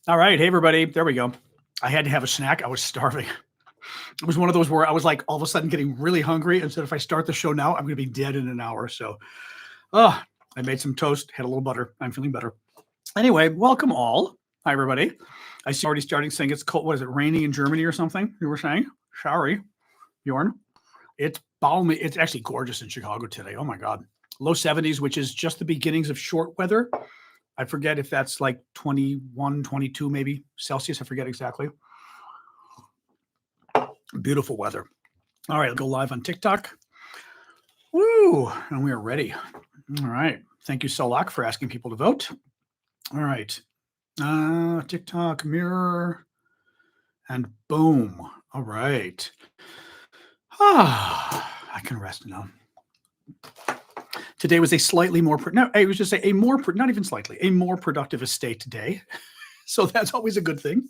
All right. Hey, everybody. There we go. I had to have a snack. I was starving. It was one of those where I was like all of a sudden getting really hungry and said, if I start the show now, I'm going to be dead in an hour. So, I made some toast, had a little butter. I'm feeling better. Anyway, welcome all. Hi, everybody. I see already starting saying it's cold. What is it, raining in Germany or something? You were saying? Sorry, Bjorn. It's balmy. It's actually gorgeous in Chicago today. Oh, my God. Low 70s, which is just the beginnings of short weather. I forget if that's like 21, 22 maybe Celsius. I forget exactly. Beautiful weather. All right, I'll go live on TikTok. Woo, and we are ready. All right. Thank you, Solak, for asking people to vote. All right. TikTok, mirror, and boom. All right. I can rest now. Today was a slightly more, I was just say a more, not even slightly, a more productive estate today. So that's always a good thing.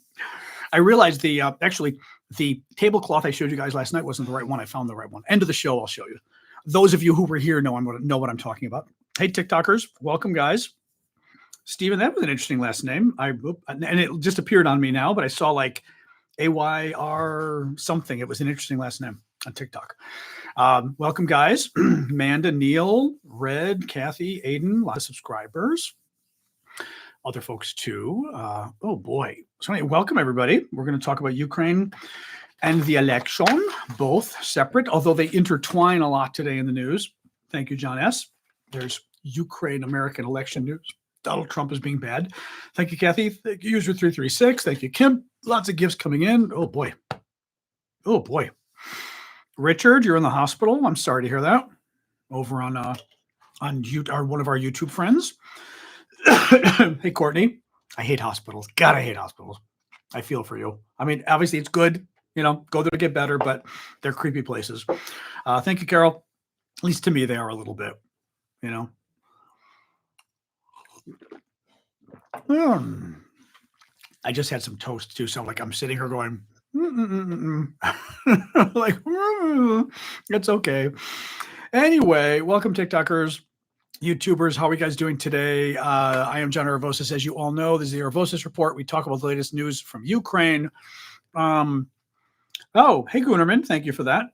I realized actually the tablecloth I showed you guys last night wasn't the right one. I found the right one. End of the show, I'll show you. Those of you who were here know what I'm talking about. Hey, TikTokers, welcome, guys. Steven, that was an interesting last name. And it just appeared on me now, but I saw like AYR something. It was an interesting last name on TikTok. Welcome, guys. Amanda, Neil, Red, Kathy, Aiden, a lot of subscribers. Other folks too. Oh boy. So anyway, welcome everybody. We're going to talk about Ukraine and the election, both separate, although they intertwine a lot today in the news. Thank you, John S. There's Ukraine-American election news. Donald Trump is being bad. Thank you, Kathy. Thank you, user 336. Thank you, Kim. Lots of gifts coming in. Oh boy. Oh boy. Richard, you're in the hospital. I'm sorry to hear that. Over on one of our YouTube friends. Hey, Courtney. I hate hospitals. God, I hate hospitals. I feel for you. I mean, obviously it's good, go there to get better, but they're creepy places. Thank you, Carol. At least to me, they are a little bit, I just had some toast too. So I'm sitting here going, like, it's okay. Anyway, welcome TikTokers, YouTubers. How are you guys doing today? I am John Aravosis. As you all know, this is the Aravosis Report. We talk about the latest news from Ukraine. Oh, hey, Gunnerman. Thank you for that.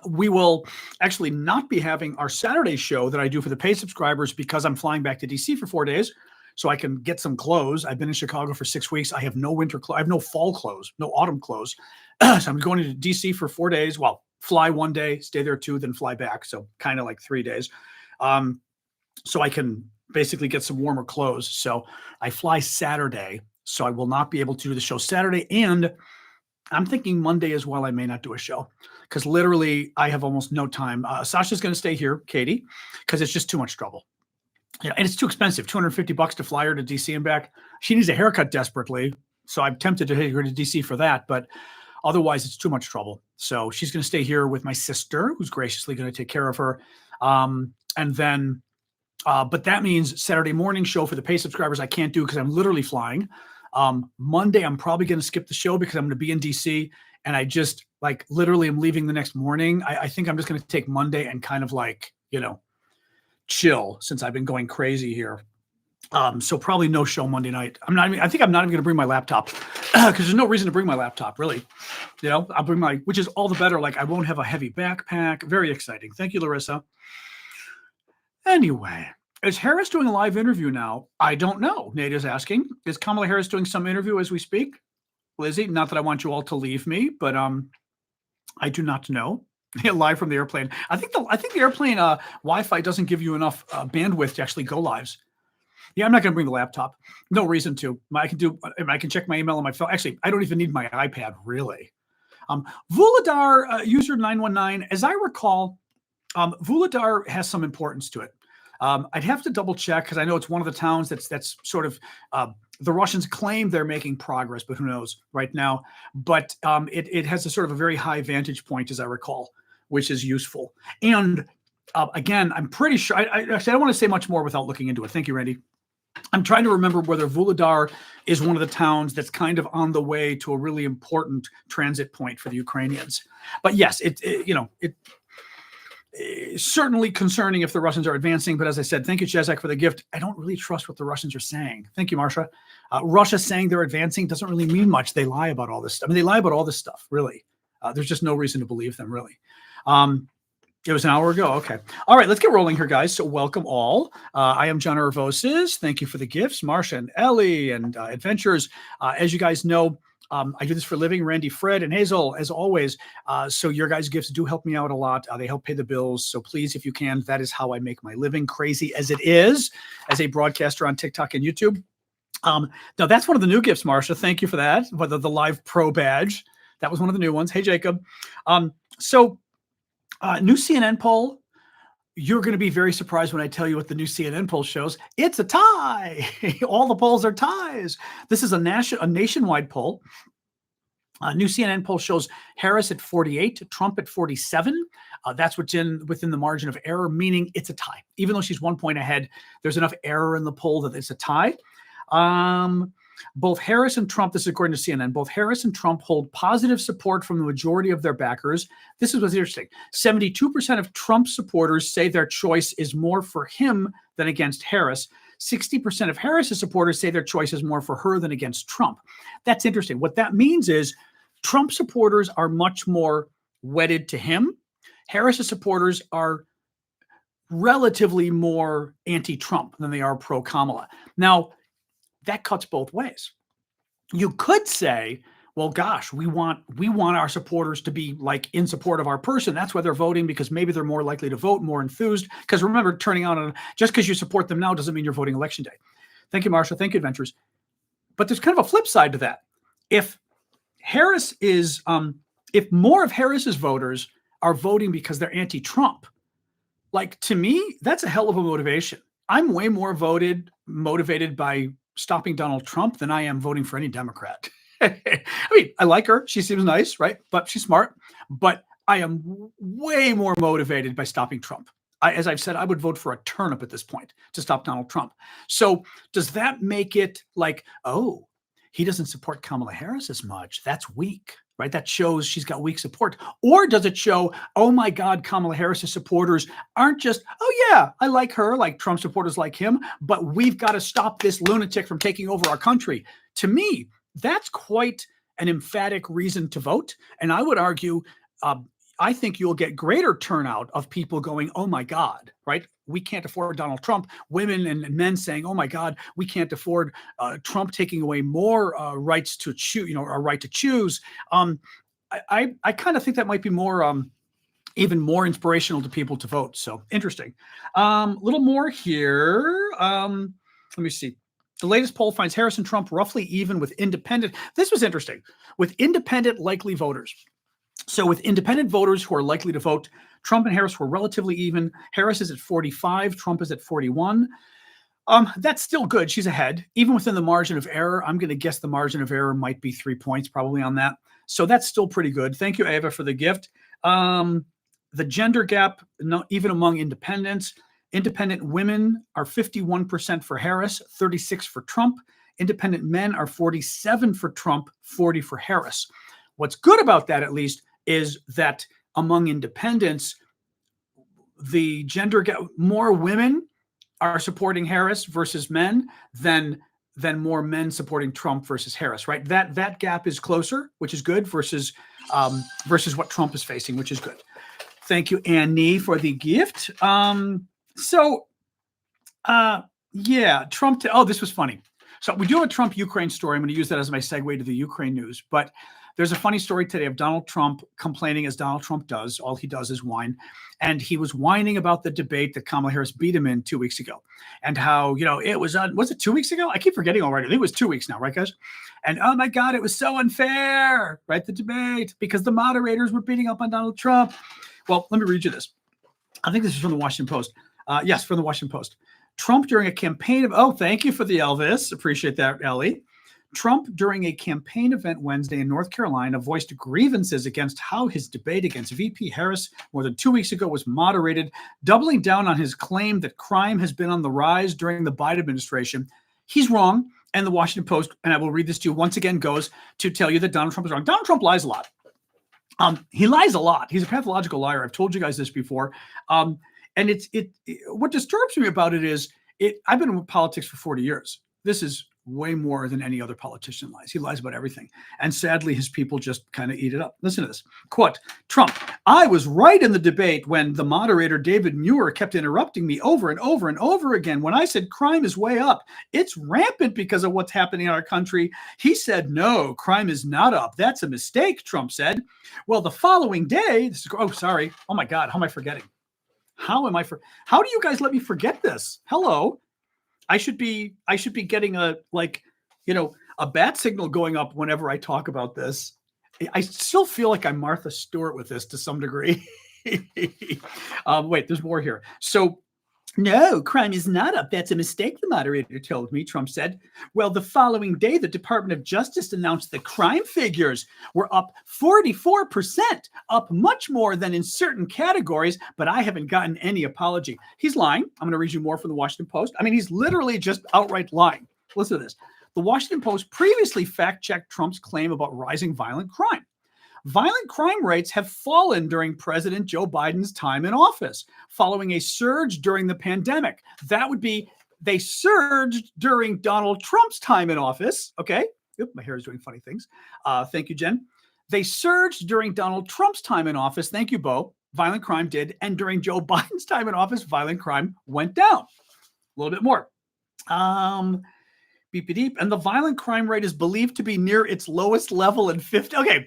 We will actually not be having our Saturday show that I do for the paid subscribers because I'm flying back to DC for 4 days so I can get some clothes. I've been in Chicago for 6 weeks. I have no winter clothes. I have no fall clothes, no autumn clothes. So I'm going to DC for 4 days. Well, fly 1 day, stay there 2, then fly back. So kind of like 3 days. So I can basically get some warmer clothes. So I fly Saturday. So I will not be able to do the show Saturday. And I'm thinking Monday as well. I may not do a show because literally I have almost no time. Sasha's going to stay here, Katie, because it's just too much trouble. And it's too expensive, $250 to fly her to DC and back. She needs a haircut desperately. So I'm tempted to take her to DC for that, but otherwise it's too much trouble. So she's going to stay here with my sister, who's graciously going to take care of her. And then, but that means Saturday morning show for the pay subscribers I can't do because I'm literally flying. Monday, I'm probably going to skip the show because I'm going to be in DC and I just literally am leaving the next morning. I think I'm just going to take Monday and kind of chill since I've been going crazy here. So probably no show Monday night. I think I'm not even going to bring my laptop because there's no reason to bring my laptop really. I'll bring which is all the better. I won't have a heavy backpack. Very exciting. Thank you, Larissa. Anyway. Is Harris doing a live interview now? I don't know. Nate is asking. Is Kamala Harris doing some interview as we speak? Lizzie, not that I want you all to leave me, but I do not know. Live from the airplane. I think the airplane Wi-Fi doesn't give you enough bandwidth to actually go lives. Yeah, I'm not going to bring the laptop. No reason to. I can check my email on my phone. Actually, I don't even need my iPad really. Vuladar user 919. As I recall, Vuladar has some importance to it. I'd have to double check because I know it's one of the towns that's sort of the Russians claim they're making progress, but who knows right now. But it has a sort of a very high vantage point, as I recall, which is useful. And again, I'm pretty sure. I don't want to say much more without looking into it. Thank you, Randy. I'm trying to remember whether Vuladar is one of the towns that's kind of on the way to a really important transit point for the Ukrainians. But yes, it certainly concerning if the Russians are advancing. But as I said, thank you, Jezek, for the gift. I don't really trust what the Russians are saying. Thank you, Marsha. Russia saying they're advancing doesn't really mean much. They lie about all this stuff. I mean, they lie about all this stuff, really. There's just no reason to believe them, really. It was an hour ago. Okay. All right, let's get rolling here, guys. So welcome all. I am John Aravosis. Thank you for the gifts, Marsha and Ellie and Adventures. As you guys know, I do this for a living. Randy, Fred, and Hazel, as always. So your guys' gifts do help me out a lot. They help pay the bills. So please, if you can, that is how I make my living, crazy as it is, as a broadcaster on TikTok and YouTube. Now, that's one of the new gifts, Marsha. Thank you for that. Whether the Live Pro badge. That was one of the new ones. Hey, Jacob. New CNN poll. You're going to be very surprised when I tell you what the new CNN poll shows. It's a tie. All the polls are ties. This is a nationwide poll. New CNN poll shows Harris at 48, Trump at 47. That's within the margin of error, meaning it's a tie. Even though she's 1 point ahead, there's enough error in the poll that it's a tie. Both Harris and Trump, this is according to CNN, both Harris and Trump hold positive support from the majority of their backers. This is what's interesting. 72% of Trump supporters say their choice is more for him than against Harris. 60% of Harris's supporters say their choice is more for her than against Trump. That's interesting. What that means is Trump supporters are much more wedded to him. Harris's supporters are relatively more anti-Trump than they are pro-Kamala. Now, that cuts both ways. You could say, well, gosh, we want our supporters to be like in support of our person. That's why they're voting, because maybe they're more likely to vote, more enthused. Because remember, turning out on just because you support them now doesn't mean you're voting election day. Thank you, Marsha. Thank you, Adventures. But there's kind of a flip side to that. If Harris is, if more of Harris's voters are voting because they're anti-Trump, like, to me, that's a hell of a motivation. I'm way more motivated by stopping Donald Trump than I am voting for any Democrat. I mean, I like her. She seems nice, right? But she's smart. But I am way more motivated by stopping Trump. As I've said, I would vote for a turnip at this point to stop Donald Trump. So does that make it like, oh, he doesn't support Kamala Harris as much? That's weak, right? That shows she's got weak support. Or does it show, oh my God, Kamala Harris's supporters aren't just, oh yeah, I like her, like Trump supporters like him, but we've got to stop this lunatic from taking over our country. To me, that's quite an emphatic reason to vote. And I would argue, I think you'll get greater turnout of people going, oh my God, right? We can't afford Donald Trump. Women and men saying, oh my God, we can't afford Trump taking away more rights to choose, our right to choose. I kind of think that might be more, even more inspirational to people to vote. So interesting. Little more here. Let me see. The latest poll finds Harris and Trump roughly even with independent. This was interesting. With independent likely voters. So with independent voters who are likely to vote, Trump and Harris were relatively even. Harris is at 45, Trump is at 41. That's still good. She's ahead. Even within the margin of error, I'm going to guess the margin of error might be 3 points probably on that. So that's still pretty good. Thank you, Ava, for the gift. The gender gap, even among independents, independent women are 51% for Harris, 36 for Trump. Independent men are 47 for Trump, 40 for Harris. What's good about that, at least, is that among independents, the gender gap, more women are supporting Harris versus men than more men supporting Trump versus Harris, right? That gap is closer, which is good, versus what Trump is facing, which is good. Thank you, Annie, for the gift. Yeah, Trump. Oh, this was funny. So we do have a Trump-Ukraine story. I'm going to use that as my segue to the Ukraine news. But there's a funny story today of Donald Trump complaining, as Donald Trump does. All he does is whine. And he was whining about the debate that Kamala Harris beat him in 2 weeks ago. And how, it was it 2 weeks ago? I keep forgetting already. I think it was 2 weeks now, right, guys? And oh my God, it was so unfair, right? The debate, because the moderators were beating up on Donald Trump. Well, let me read you this. I think this is from the Washington Post. Yes, from the Washington Post. Trump during a campaign of, oh, thank you for the Elvis. Appreciate that, Ellie. Trump, during a campaign event Wednesday in North Carolina, voiced grievances against how his debate against VP Harris more than 2 weeks ago was moderated, doubling down on his claim that crime has been on the rise during the Biden administration. He's wrong. And the Washington Post, and I will read this to you once again, goes to tell you that Donald Trump is wrong. Donald Trump lies a lot. He lies a lot. He's a pathological liar. I've told you guys this before. And what disturbs me about it is, I've been in politics for 40 years. This is way more than any other politician lies. He lies about everything. And sadly, his people just kind of eat it up. Listen to this. Quote, Trump, I was right in the debate when the moderator, David Muir, kept interrupting me over and over and over again. When I said crime is way up, it's rampant because of what's happening in our country. He said, no, crime is not up. That's a mistake, Trump said. Well, the following day, oh my God, how am I forgetting? How do you guys let me forget this? Hello. I should be getting a bat signal going up whenever I talk about this. I still feel like I'm Martha Stewart with this to some degree. Wait, there's more here. So, no, crime is not up. That's a mistake, the moderator told me, Trump said. Well, the following day, the Department of Justice announced the crime figures were up 44%, up much more than in certain categories, but I haven't gotten any apology. He's lying. I'm going to read you more from the Washington Post. I mean, he's literally just outright lying. Listen to this. The Washington Post previously fact-checked Trump's claim about rising violent crime. Violent crime rates have fallen during President Joe Biden's time in office, following a surge during the pandemic. That would be, they surged during Donald Trump's time in office. Okay. Oop, my hair is doing funny things. Thank you, Jen. They surged during Donald Trump's time in office. Thank you, Bo. Violent crime did. And during Joe Biden's time in office, violent crime went down. A little bit more. Beep, beep, beep. And the violent crime rate is believed to be near its lowest level in 50. Okay.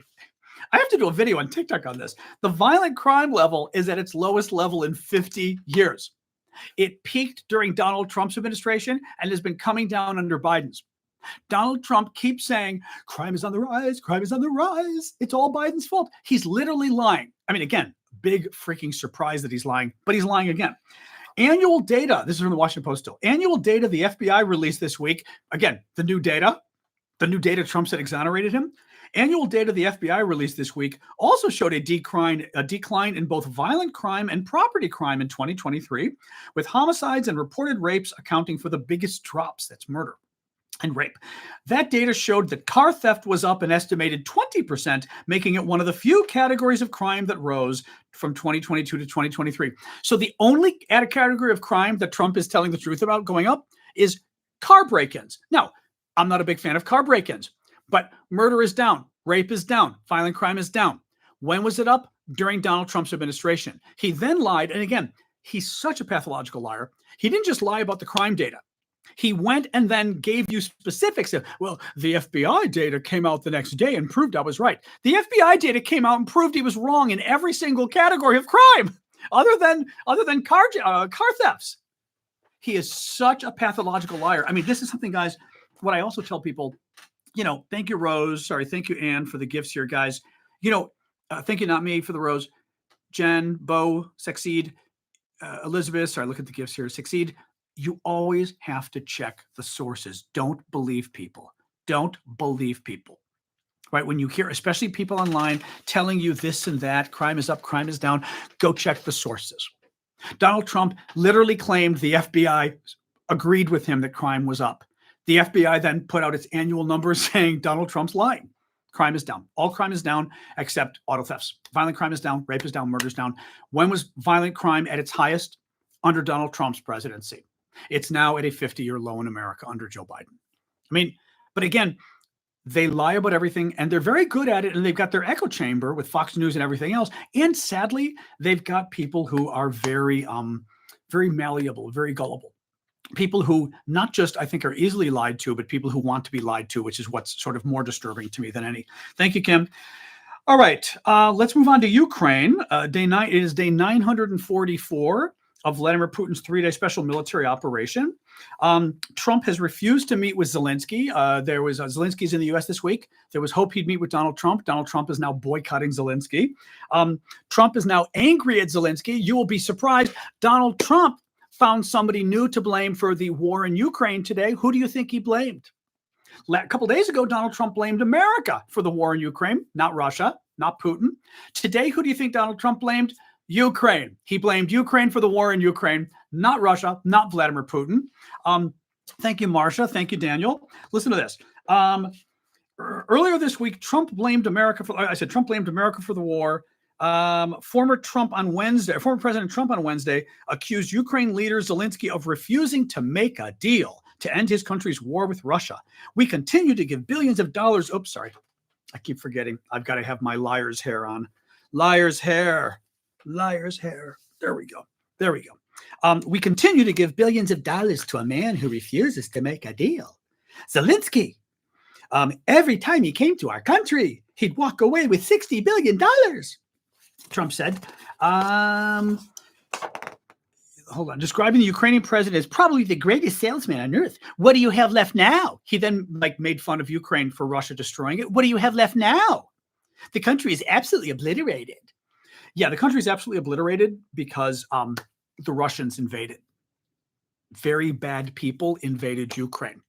I have to do a video on TikTok on this. The violent crime level is at its lowest level in 50 years. It peaked during Donald Trump's administration and has been coming down under Biden's. Donald Trump keeps saying, crime is on the rise, crime is on the rise. It's all Biden's fault. He's literally lying. I mean, again, big freaking surprise that he's lying, but he's lying again. Annual data, this is from the Washington Post still. Annual data the FBI released this week. Again, the new data Trump said exonerated him. Annual data the FBI released this week also showed a decline in both violent crime and property crime in 2023, with homicides and reported rapes accounting for the biggest drops. That's murder and rape. That data showed that car theft was up an estimated 20%, making it one of the few categories of crime that rose from 2022 to 2023. So the only category of crime that Trump is telling the truth about going up is car break-ins. Now, I'm not a big fan of car break-ins. But murder is down, rape is down, violent crime is down. When was it up? During Donald Trump's administration. He then lied. And again, he's such a pathological liar. He didn't just lie about the crime data. He went and then gave you specifics of, well, the FBI data came out the next day and proved I was right. The FBI data came out and proved he was wrong in every single category of crime, other than car thefts. He is such a pathological liar. I mean, this is something, guys, what I also tell people, thank you, Rose. Sorry, thank you, Anne, for the gifts here, guys. Thank you, not me, for the Rose. Jen, Bo, Succeed, Elizabeth. Sorry, look at the gifts here. Succeed. You always have to check the sources. Don't believe people. Don't believe people. Right? When you hear, especially people online telling you this and that, crime is up, crime is down, go check the sources. Donald Trump literally claimed the FBI agreed with him that crime was up. The FBI then put out its annual numbers saying Donald Trump's lying. Crime is down. All crime is down except auto thefts. Violent crime is down. Rape is down. Murder is down. When was violent crime at its highest? Under Donald Trump's presidency. It's now at a 50-year low in America under Joe Biden. I mean, but again, they lie about everything and they're very good at it. And they've got their echo chamber with Fox News and everything else. And sadly, they've got people who are very, very malleable, very gullible. People who not just, I think, are easily lied to, but people who want to be lied to, which is what's sort of more disturbing to me than any. Thank you, Kim. All right, let's move on to Ukraine. It is day 944 of Vladimir Putin's 3-day special military operation. Trump has refused to meet with Zelensky. Zelensky's in the U.S. this week. There was hope he'd meet with Donald Trump. Donald Trump is now boycotting Zelensky. Trump is now angry at Zelensky. You will be surprised. Donald Trump found somebody new to blame for the war in Ukraine today. Who do you think he blamed? A couple days ago, Donald Trump blamed America for the war in Ukraine, not Russia, not Putin. Today, who do you think Donald Trump blamed? Ukraine. He blamed Ukraine for the war in Ukraine, not Russia, not Vladimir Putin. Thank you, Marcia. Thank you, Daniel. Listen to this. Earlier this week, Trump blamed America for the war. Former President Trump on Wednesday accused Ukraine leader Zelensky of refusing to make a deal to end his country's war with Russia. We continue to give billions of dollars. Oops, sorry. I keep forgetting. I've got to have my liar's hair on. Liar's hair. Liar's hair. There we go. There we go. We continue to give billions of dollars to a man who refuses to make a deal. Zelensky. Every time he came to our country, he'd walk away with $60 billion. Trump said. Hold on. Describing the Ukrainian president as probably the greatest salesman on earth. What do you have left now? He then made fun of Ukraine for Russia destroying it. What do you have left now? The country is absolutely obliterated. Yeah, the country is absolutely obliterated because the Russians invaded. Very bad people invaded Ukraine.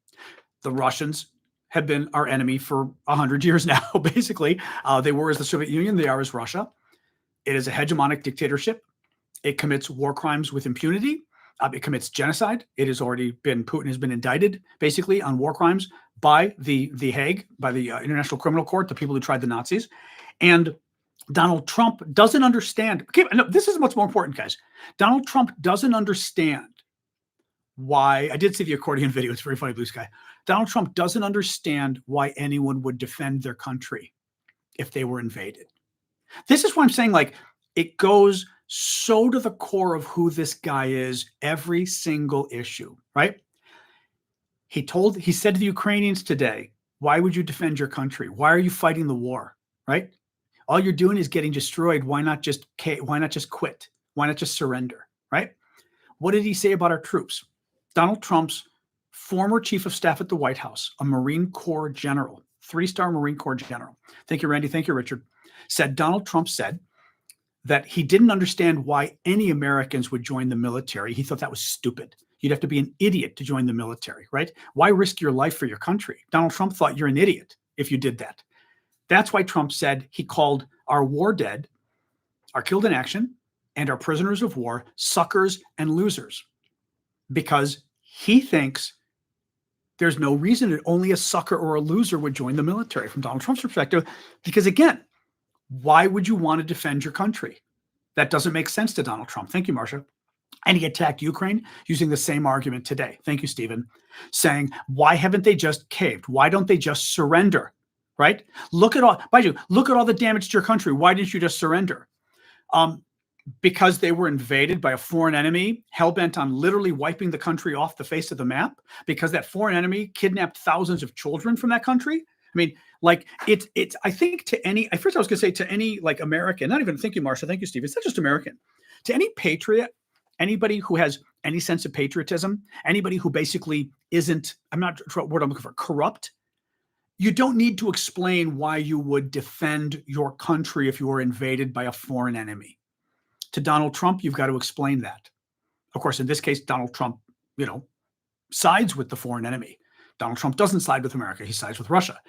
The Russians have been our enemy for 100 years now, basically. They were as the Soviet Union. They are as Russia. It is a hegemonic dictatorship. It commits war crimes with impunity. It commits genocide. It has already been, Putin has been indicted basically on war crimes by the Hague, by the International Criminal Court, the people who tried the Nazis. And Donald Trump doesn't understand. Okay, no, this is what's more important, guys. Donald Trump doesn't understand why. I did see the accordion video. It's very funny, Blue Sky. Donald Trump doesn't understand why anyone would defend their country if they were invaded. This is why I'm saying, like, it goes so to the core of who this guy is, every single issue, right? He said to the Ukrainians today, why would you defend your country? Why are you fighting the war, right? All you're doing is getting destroyed. Why not just quit? Why not just surrender, right? What did he say about our troops? Donald Trump's former chief of staff at the White House, a Marine Corps general, 3-star Marine Corps general. Thank you, Randy. Thank you, Richard. Donald Trump said that he didn't understand why any Americans would join the military. He thought that was stupid. You'd have to be an idiot to join the military, right? Why risk your life for your country? Donald Trump thought you're an idiot if you did that. That's why Trump said he called our war dead, our killed in action, and our prisoners of war suckers and losers, because he thinks there's no reason that only a sucker or a loser would join the military from Donald Trump's perspective. Because again, why would you want to defend your country? That doesn't make sense to Donald Trump. Thank you, Marcia. And he attacked Ukraine using the same argument today. Thank you, Stephen. Saying, why haven't they just caved? Why don't they just surrender? Right? Look at all the damage to your country. Why didn't you just surrender? Because they were invaded by a foreign enemy, hell-bent on literally wiping the country off the face of the map, because that foreign enemy kidnapped thousands of children from that country. I mean, like, it's, I think to any, first I was going to say to any, like, American, not even, thank you, Marsha, thank you, Steve. It's not just American. To any patriot, anybody who has any sense of patriotism, anybody who basically isn't, I'm not sure what word I'm looking for, corrupt, you don't need to explain why you would defend your country if you were invaded by a foreign enemy. To Donald Trump, you've got to explain that. Of course, in this case, Donald Trump, sides with the foreign enemy. Donald Trump doesn't side with America. He sides with Russia.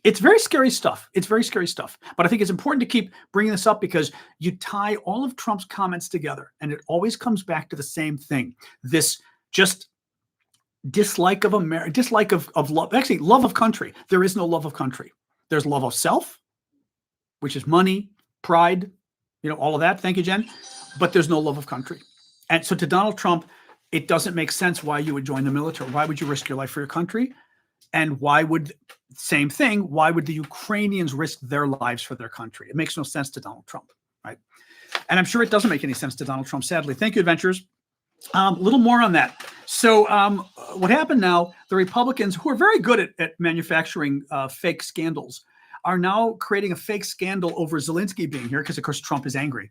It's very scary stuff. It's very scary stuff. But I think it's important to keep bringing this up because you tie all of Trump's comments together and it always comes back to the same thing. This just dislike of America, dislike of love, actually love of country. There is no love of country. There's love of self, which is money, pride, all of that. Thank you, Jen. But there's no love of country. And so to Donald Trump, it doesn't make sense why you would join the military. Why would you risk your life for your country? And why would the Ukrainians risk their lives for their country? It makes no sense to Donald Trump, right? And I'm sure it doesn't make any sense to Donald Trump, sadly. Thank you, Adventures. A little more on that. So what happened now, the Republicans, who are very good at manufacturing fake scandals, are now creating a fake scandal over Zelensky being here because, of course, Trump is angry.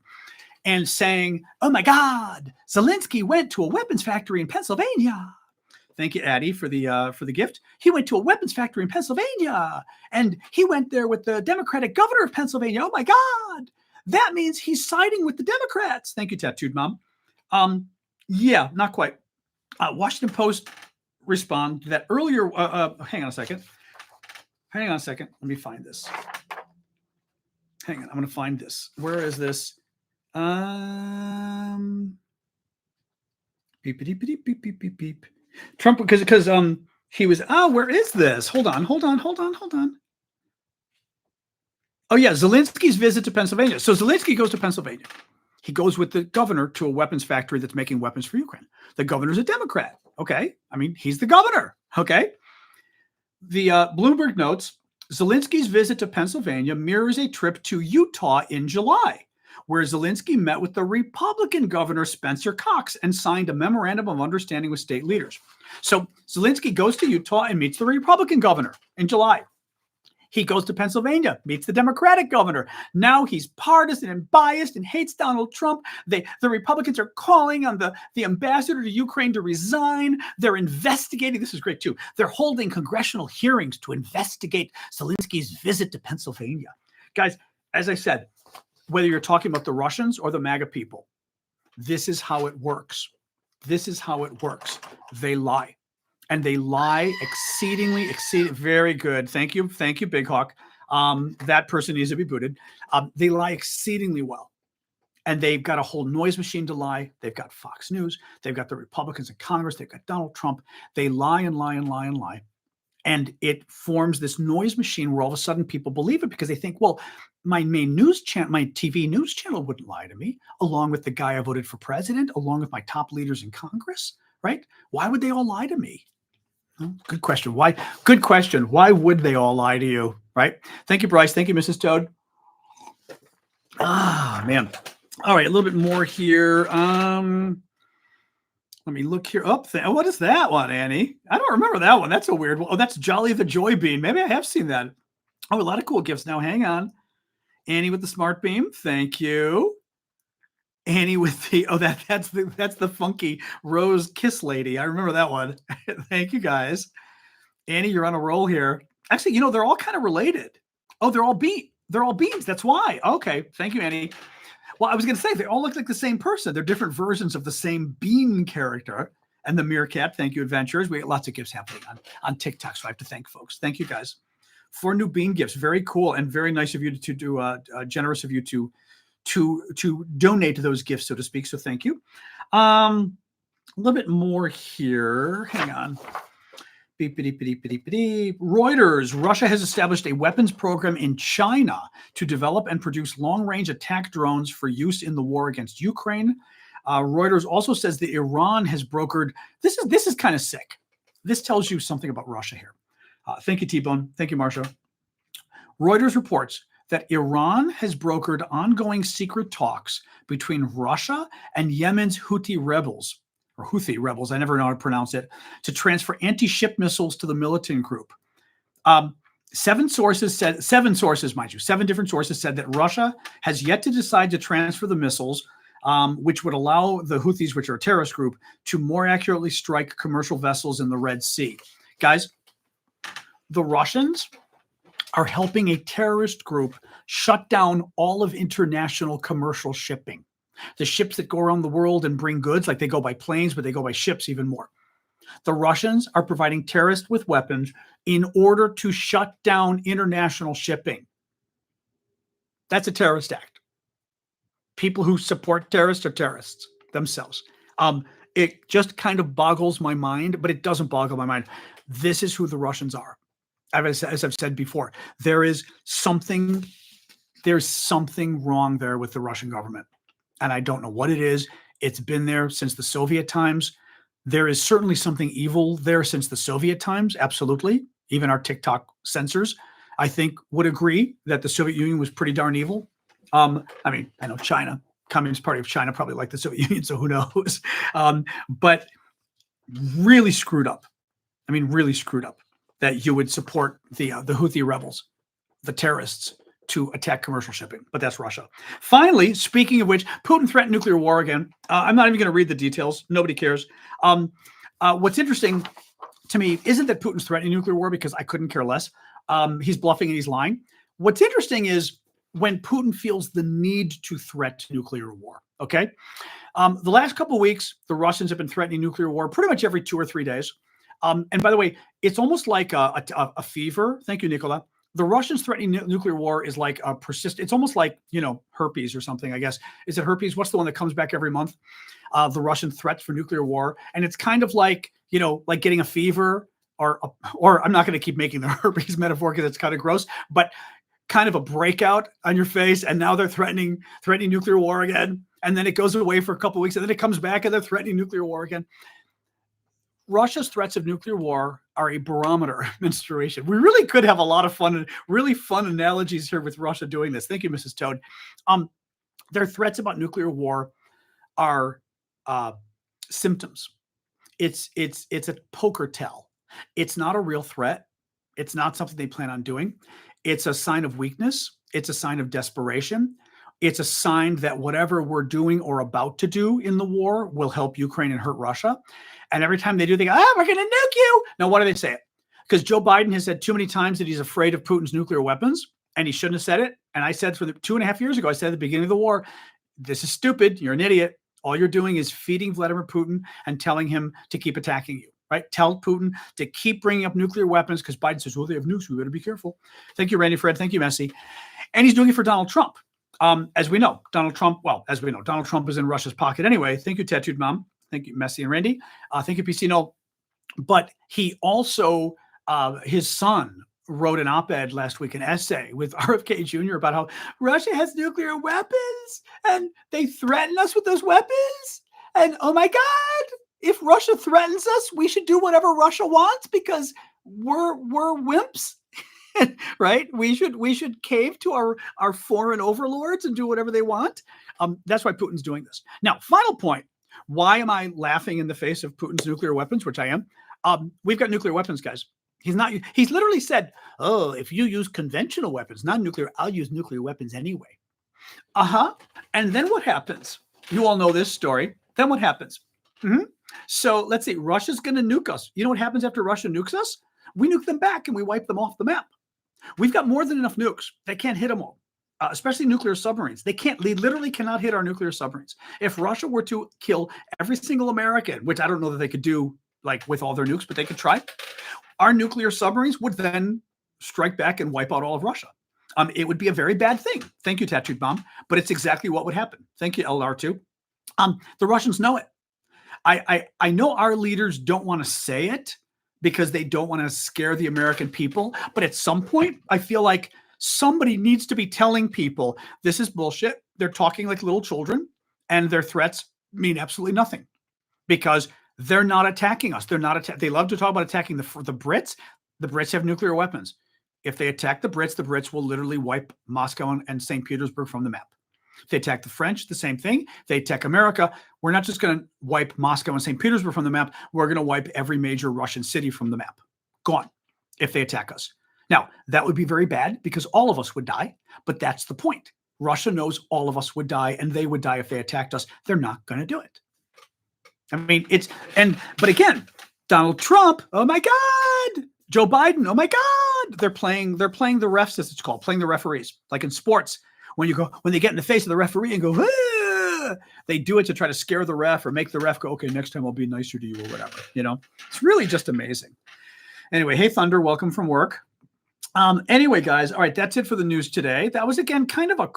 And saying, oh, my God, Zelensky went to a weapons factory in Pennsylvania. Thank you, Addie, for the gift. He went to a weapons factory in Pennsylvania, and he went there with the Democratic governor of Pennsylvania. Oh, my God. That means he's siding with the Democrats. Thank you, Tattooed Mom. Yeah, not quite. Washington Post responded to that earlier. Hang on a second. Let me find this. Hang on. I'm going to find this. Where is this? Beep, beep, beep, beep, beep, beep, beep. Trump, because he was, where is this? Hold on. Oh yeah, Zelensky's visit to Pennsylvania. So Zelensky goes to Pennsylvania. He goes with the governor to a weapons factory that's making weapons for Ukraine. The governor's a Democrat. Okay. I mean, he's the governor. Okay. The Bloomberg notes, Zelensky's visit to Pennsylvania mirrors a trip to Utah in July, where Zelensky met with the Republican governor Spencer Cox and signed a memorandum of understanding with state leaders. So Zelensky goes to Utah and meets the Republican governor in July. He goes to Pennsylvania, meets the Democratic governor. Now he's partisan and biased and hates Donald Trump. The Republicans are calling on the ambassador to Ukraine to resign. They're investigating. This is great, too. They're holding congressional hearings to investigate Zelensky's visit to Pennsylvania. Guys, as I said, whether you're talking about the Russians or the MAGA people, this is how it works. This is how it works. They lie. And they lie exceedingly. Very good. Thank you, Big Hawk. That person needs to be booted. They lie exceedingly well. And they've got a whole noise machine to lie. They've got Fox News. They've got the Republicans in Congress. They've got Donald Trump. They lie and lie and lie and lie. And it forms this noise machine where all of a sudden people believe it because they think, well, my main news channel, my TV news channel wouldn't lie to me, along with the guy I voted for president, along with my top leaders in Congress, right? Why would they all lie to me? Good question. Why? Good question. Why would they all lie to you? Right. Thank you, Bryce. Thank you, Mrs. Toad. Man. All right. A little bit more here. Let me look here. What is that one, Annie? I don't remember that one. That's a weird one. Oh, that's Jolly the Joy Bean. Maybe I have seen that. Oh, a lot of cool gifts. Now, hang on. Annie with the smart beam. Thank you. Annie with the that's the funky rose kiss lady. I remember that one. Thank you guys. Annie, you're on a roll here. Actually, they're all kind of related. Oh, they're all beans. That's why. Okay. Thank you, Annie. Well, I was going to say they all look like the same person. They're different versions of the same bean character. And the meerkat. Thank you, adventurers. We got lots of gifts happening on TikTok, so I have to thank folks. Thank you guys for new bean gifts. Very cool and very nice of you to do. Generous of you to donate those gifts, so to speak. So thank you. A little bit more here. Hang on. Reuters. Russia has established a weapons program in China to develop and produce long-range attack drones for use in the war against Ukraine. Reuters also says that Iran has brokered. This is kind of sick. This tells you something about Russia here. Thank you, T-Bone. Thank you, Marsha. Reuters reports that Iran has brokered ongoing secret talks between Russia and Yemen's Houthi rebels, I never know how to pronounce it, to transfer anti-ship missiles to the militant group. Seven different sources said that Russia has yet to decide to transfer the missiles, which would allow the Houthis, which are a terrorist group, to more accurately strike commercial vessels in the Red Sea. Guys, the Russians are helping a terrorist group shut down all of international commercial shipping. The ships that go around the world and bring goods, like they go by planes, but they go by ships even more. The Russians are providing terrorists with weapons in order to shut down international shipping. That's a terrorist act. People who support terrorists are terrorists themselves. It just kind of boggles my mind, but it doesn't boggle my mind. This is who the Russians are. As I've said before, there's something wrong there with the Russian government. And I don't know what it is. It's been there since the Soviet times. There is certainly something evil there since the Soviet times. Absolutely. Even our TikTok censors, I think, would agree that the Soviet Union was pretty darn evil. I know China, Communist Party of China, probably like the Soviet Union, so who knows? But really screwed up. Really screwed up that you would support the Houthi rebels, the terrorists, to attack commercial shipping. But that's Russia. Finally, speaking of which, Putin threatened nuclear war again. I'm not even going to read the details. Nobody cares. What's interesting to me isn't that Putin's threatening nuclear war, because I couldn't care less. He's bluffing and he's lying. What's interesting is when Putin feels the need to threaten nuclear war. Okay. The last couple of weeks, the Russians have been threatening nuclear war pretty much every 2 or 3 days. And by the way, it's almost like a fever. Thank you, Nicola. The Russians threatening nuclear war is like a persistent. It's almost like, herpes or something, I guess. Is it herpes? What's the one that comes back every month? The Russian threats for nuclear war. And it's kind of like, like getting a fever or I'm not going to keep making the herpes metaphor because it's kind of gross, but kind of a breakout on your face, and now they're threatening nuclear war again, and then it goes away for a couple of weeks, and then it comes back, and they're threatening nuclear war again. Russia's threats of nuclear war are a barometer of menstruation. We really could have a lot of fun, really fun analogies here with Russia doing this. Thank you, Mrs. Toad. Their threats about nuclear war are symptoms. It's a poker tell. It's not a real threat. It's not something they plan on doing. It's a sign of weakness. It's a sign of desperation. It's a sign that whatever we're doing or about to do in the war will help Ukraine and hurt Russia. And every time they do, they go, we're going to nuke you. Now, why do they say it? Because Joe Biden has said too many times that he's afraid of Putin's nuclear weapons, and he shouldn't have said it. And I said 2.5 years ago, I said at the beginning of the war, this is stupid. You're an idiot. All you're doing is feeding Vladimir Putin and telling him to keep attacking you, right? Tell Putin to keep bringing up nuclear weapons because Biden says, well, they have nukes. We better be careful. Thank you, Randy Fred. Thank you, Messi. And he's doing it for Donald Trump. As we know, Donald Trump is in Russia's pocket anyway. Thank you, Tattooed Mom. Thank you, Messi and Randy. Thank you, PC. No, but he also, his son wrote an op-ed last week, an essay with RFK Jr. about how Russia has nuclear weapons and they threaten us with those weapons. And oh my God, if Russia threatens us, we should do whatever Russia wants because we're wimps. Right? We should cave to our foreign overlords and do whatever they want. That's why Putin's doing this. Now, final point. Why am I laughing in the face of Putin's nuclear weapons, which I am? We've got nuclear weapons, guys. He's literally said, oh, if you use conventional weapons, not nuclear, I'll use nuclear weapons anyway. And then what happens? You all know this story. Then what happens? So let's see. Russia's going to nuke us. You know what happens after Russia nukes us? We nuke them back and we wipe them off the map. We've got more than enough nukes. They can't hit them all, especially nuclear submarines. They literally cannot hit our nuclear submarines. If Russia were to kill every single American, which I don't know that they could do like with all their nukes, but they could try, our nuclear submarines would then strike back and wipe out all of Russia. It would be a very bad thing. Thank you, Tattooed Bomb. But it's exactly what would happen. Thank you, LR2. The Russians know it. I know our leaders don't want to say it because they don't want to scare the American people. But at some point, I feel like somebody needs to be telling people this is bullshit. They're talking like little children and their threats mean absolutely nothing because they're not attacking us. They're not they love to talk about attacking the Brits. The Brits have nuclear weapons. If they attack the Brits will literally wipe Moscow and St. Petersburg from the map. If they attack the French, the same thing. If they attack America, we're not just going to wipe Moscow and St. Petersburg from the map. We're going to wipe every major Russian city from the map. Gone if they attack us. Now, that would be very bad because all of us would die, but that's the point. Russia knows all of us would die and they would die if they attacked us. They're not going to do it. I mean, but again, Donald Trump, oh my God, Joe Biden, oh my God, they're playing the refs, as it's called, playing the referees, like in sports. When they get in the face of the referee and go, they do it to try to scare the ref or make the ref go, okay, next time I'll be nicer to you or whatever. It's really just amazing. Anyway, hey, Thunder, welcome from work. Anyway, guys, all right, that's it for the news today. That was, again, kind of a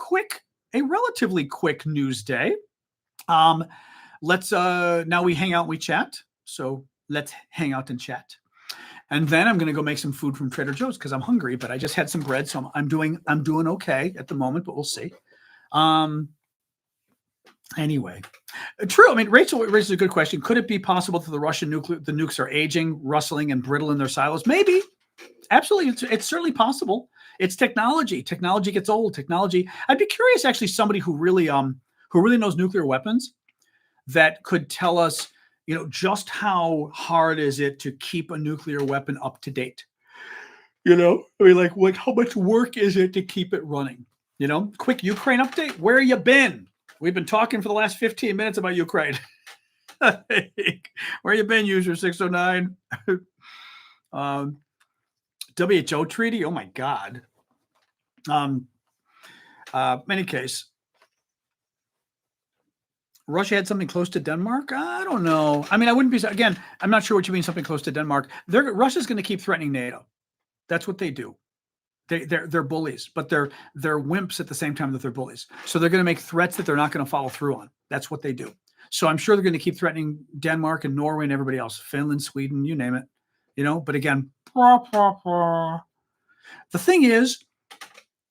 relatively quick news day. Let's now we hang out and we chat. So let's hang out and chat. And then I'm going to go make some food from Trader Joe's because I'm hungry, but I just had some bread. So I'm doing okay at the moment, but we'll see. Anyway, true. I mean, Rachel raises a good question. Could it be possible that the Russian the nukes are aging, rustling, and brittle in their silos? Maybe. Absolutely. It's certainly possible. It's technology. Technology gets old. I'd be curious, actually, somebody who really knows nuclear weapons that could tell us, just how hard is it to keep a nuclear weapon up to date? I mean, like how much work is it to keep it running? Quick Ukraine update. Where you been? We've been talking for the last 15 minutes about Ukraine. Where you been, user 609? WHO treaty. Oh my God. Any case, Russia had something close to Denmark. I don't know. I mean, I wouldn't be, again, I'm not sure what you mean something close to Denmark. Russia's going to keep threatening NATO. That's what they do. They're bullies, but they're wimps at the same time that they're bullies. So they're going to make threats that they're not going to follow through on. That's what they do. So I'm sure they're going to keep threatening Denmark and Norway and everybody else, Finland, Sweden, you name it. But again, the thing is,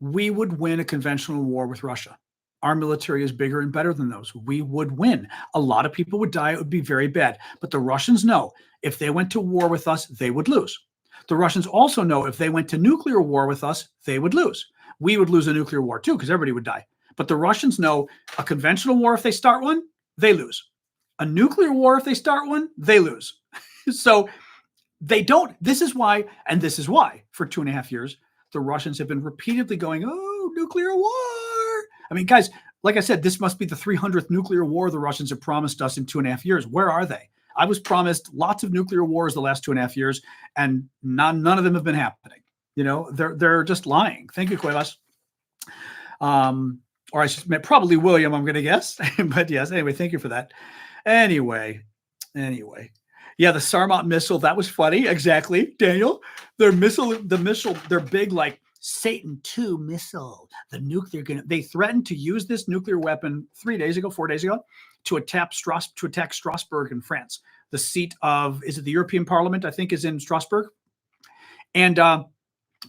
we would win a conventional war with Russia. Our military is bigger and better than those. We would win. A lot of people would die. It would be very bad. But the Russians know if they went to war with us, they would lose. The Russians also know if they went to nuclear war with us, they would lose. We would lose a nuclear war too, because everybody would die. But the Russians know a conventional war, if they start one, they lose. A nuclear war, if they start one, they lose. So they don't. This is why, for 2.5 years, the Russians have been repeatedly going, oh, nuclear war. I mean, guys, like I said, this must be the 300th nuclear war the Russians have promised us in 2.5 years. Where are they? I was promised lots of nuclear wars the last 2.5 years, and none of them have been happening. You know, they're just lying. Thank you, Cuevas. Or I should probably William, I'm going to guess. But yes, anyway, thank you for that. Anyway. Yeah, the Sarmat missile, that was funny. Exactly, Daniel. Their missile, their big, like, Satan II missile, the nuclear, they threatened to use this nuclear weapon 4 days ago, to attack Strasbourg in France. The seat of, is it the European Parliament, I think, is in Strasbourg. And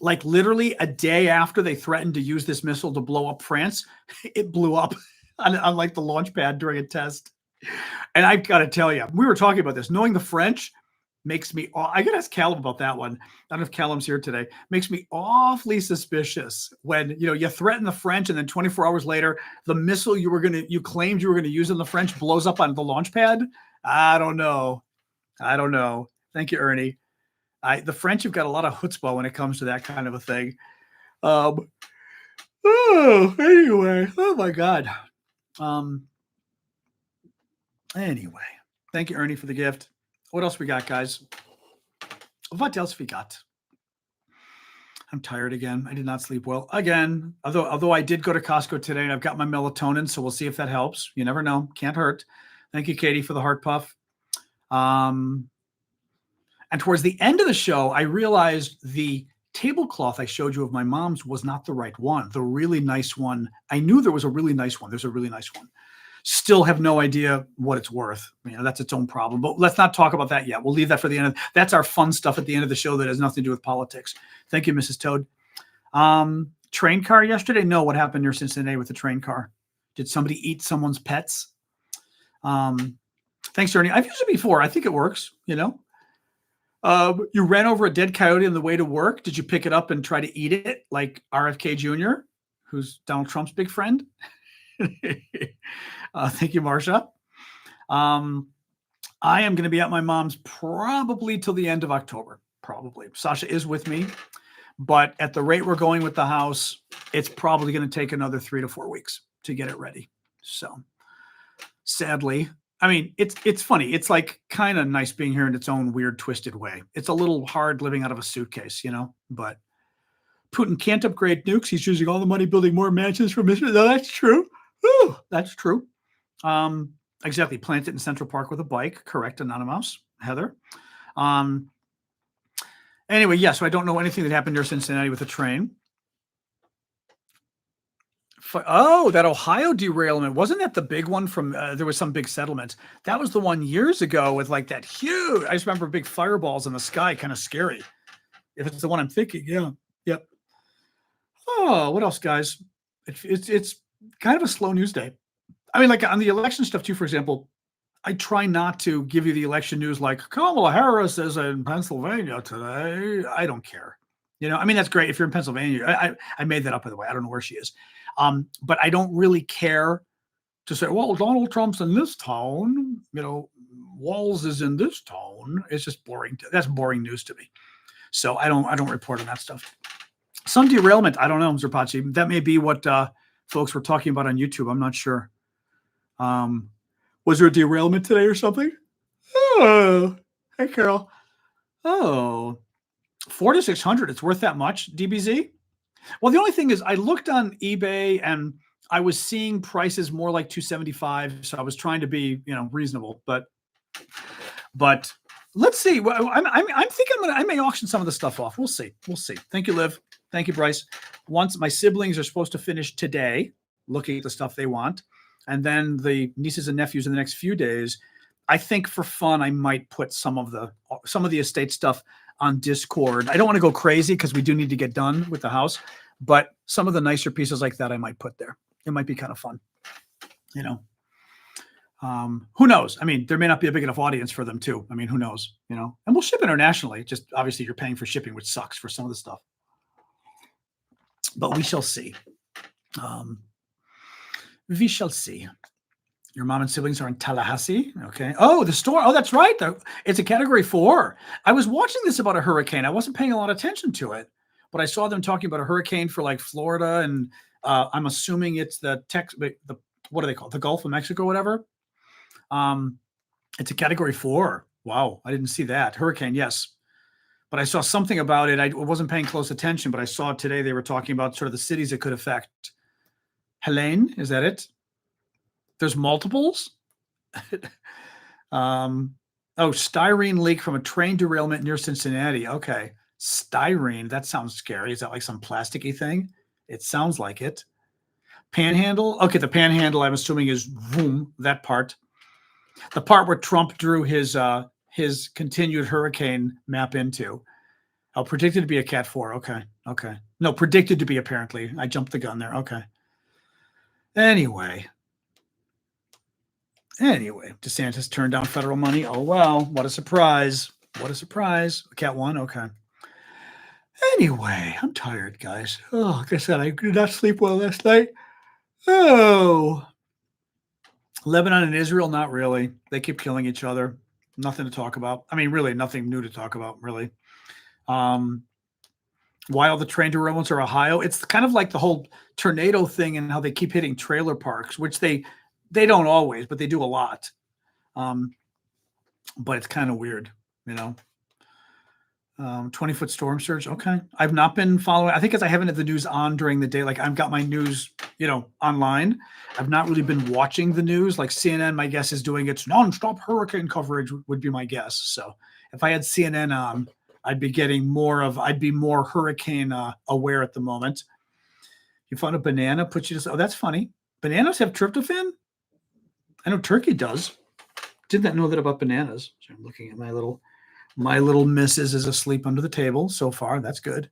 like literally a day after they threatened to use this missile to blow up France, it blew up on like the launch pad during a test. And I've got to tell you, we were talking about this. Knowing the French makes me, I got to ask Callum about that one. I don't know if Callum's here today. Makes me awfully suspicious when, you know, you threaten the French and then 24 hours later, the missile you claimed you were going to use in the French blows up on the launch pad. I don't know. Thank you, Ernie. The French have got a lot of chutzpah when it comes to that kind of a thing. Anyway, oh my God. Anyway, thank you, Ernie, for the gift. What else we got, guys? What else we got? I'm tired again. I did not sleep well again. Although I did go to Costco today and I've got my melatonin, so we'll see if that helps. You never know. Can't hurt. Thank you, Katie, for the heart puff. And towards the end of the show, I realized the tablecloth I showed you of my mom's was not the right one. The really nice one. I knew there was a really nice one. There's a really nice one. Still have no idea what it's worth. You know, that's its own problem. But let's not talk about that yet. We'll leave that for the end. That's our fun stuff at the end of the show that has nothing to do with politics. Thank you, Mrs. Toad. Train car yesterday? No, what happened near Cincinnati with the train car? Did somebody eat someone's pets? Thanks, Ernie. I've used it before. I think it works, you know. You ran over a dead coyote on the way to work. Did you pick it up and try to eat it like RFK Jr., who's Donald Trump's big friend? Thank you, Marcia. I am going to be at my mom's probably till the end of October. Probably. Sasha is with me, but at the rate we're going with the house, it's probably going to take another 3 to 4 weeks to get it ready. So sadly, I mean, it's funny. It's like kind of nice being here in its own weird, twisted way. It's a little hard living out of a suitcase, you know, but Putin can't upgrade nukes. He's using all the money building more mansions for Mr. No, that's true. Ooh, that's true. Exactly. Plant it in Central Park with a bike. Correct, Anonymous. Heather. Anyway, yeah, so I don't know anything that happened near Cincinnati with the train. Oh, that Ohio derailment. Wasn't that the big one from, there was some big settlement. That was the one years ago with like that huge, I just remember big fireballs in the sky, kind of scary. If it's the one I'm thinking, yeah. Yep. Oh, what else, guys? It's kind of a slow news day. I mean, like on the election stuff too, for example, I try not to give you the election news like Kamala Harris is in Pennsylvania today. I don't care. You know, I mean, that's great if you're in Pennsylvania. I made that up, by the way. I don't know where she is. But I don't really care to say, well, Donald Trump's in this town, you know, Walz is in this town. It's just boring. That's boring news to me. So I don't report on that stuff. Some derailment. I don't know, Mr. Pachi. That may be what folks were talking about on YouTube. I'm not sure. Was there a derailment today or something? Oh, hey, Carol. Oh, 400 to 600. It's worth that much, DBZ? Well, the only thing is I looked on eBay and I was seeing prices more like 275. So I was trying to be, you know, reasonable, but let's see. Well, I'm thinking I may auction some of the stuff off. We'll see. Thank you, Liv. Thank you, Bryce. Once my siblings are supposed to finish today, looking at the stuff they want, and then the nieces and nephews in the next few days, I think for fun, I might put some of the estate stuff on Discord. I don't want to go crazy because we do need to get done with the house, But some of the nicer pieces like that I might put there. It might be kind of fun, you know. Who knows? I mean, there may not be a big enough audience for them too. I mean, who knows, you know? And we'll ship internationally. Just obviously you're paying for shipping, which sucks for some of the stuff. But we shall see. We shall see. Your mom and siblings are in Tallahassee. Okay. Oh, the store. Oh, that's right. It's a category 4. I was watching this about a hurricane. I wasn't paying a lot of attention to it, but I saw them talking about a hurricane for like Florida, and I'm assuming it's the what do they call it? The Gulf of Mexico, whatever. It's a category 4. Wow, I didn't see that. Hurricane, yes. But I saw something about it. I wasn't paying close attention, but I saw today they were talking about sort of the cities it could affect. Helene, is that it? There's multiples. Styrene leak from a train derailment near Cincinnati. Okay. Styrene, that sounds scary. Is that like some plasticky thing? It sounds like it. Panhandle. Okay, the panhandle, I'm assuming, is boom, that part. The part where Trump drew his continued hurricane map into. Oh, predicted to be a Cat 4. Okay. No, predicted to be, apparently. I jumped the gun there. Okay. Anyway, DeSantis turned down federal money. Oh, well, what a surprise. Cat 1, okay. Anyway, I'm tired, guys. Oh, like I said, I did not sleep well last night. Oh. Lebanon and Israel, not really. They keep killing each other. Nothing to talk about. I mean, really, nothing new to talk about, really. Why all the train derailments are Ohio? It's kind of like the whole tornado thing and how they keep hitting trailer parks, which they don't always, but they do a lot. But it's kind of weird, you know. 20-foot storm surge. Okay. I've not been following. I think because I haven't had the news on during the day. Like I've got my news, you know, online. I've not really been watching the news. Like CNN, my guess is doing its nonstop hurricane coverage would be my guess. So if I had CNN on, I'd be more hurricane aware at the moment. You found a banana, put you to, oh, that's funny. Bananas have tryptophan? I know turkey does. Did not know that about bananas. So I'm looking at my little missus is asleep under the table so far. That's good.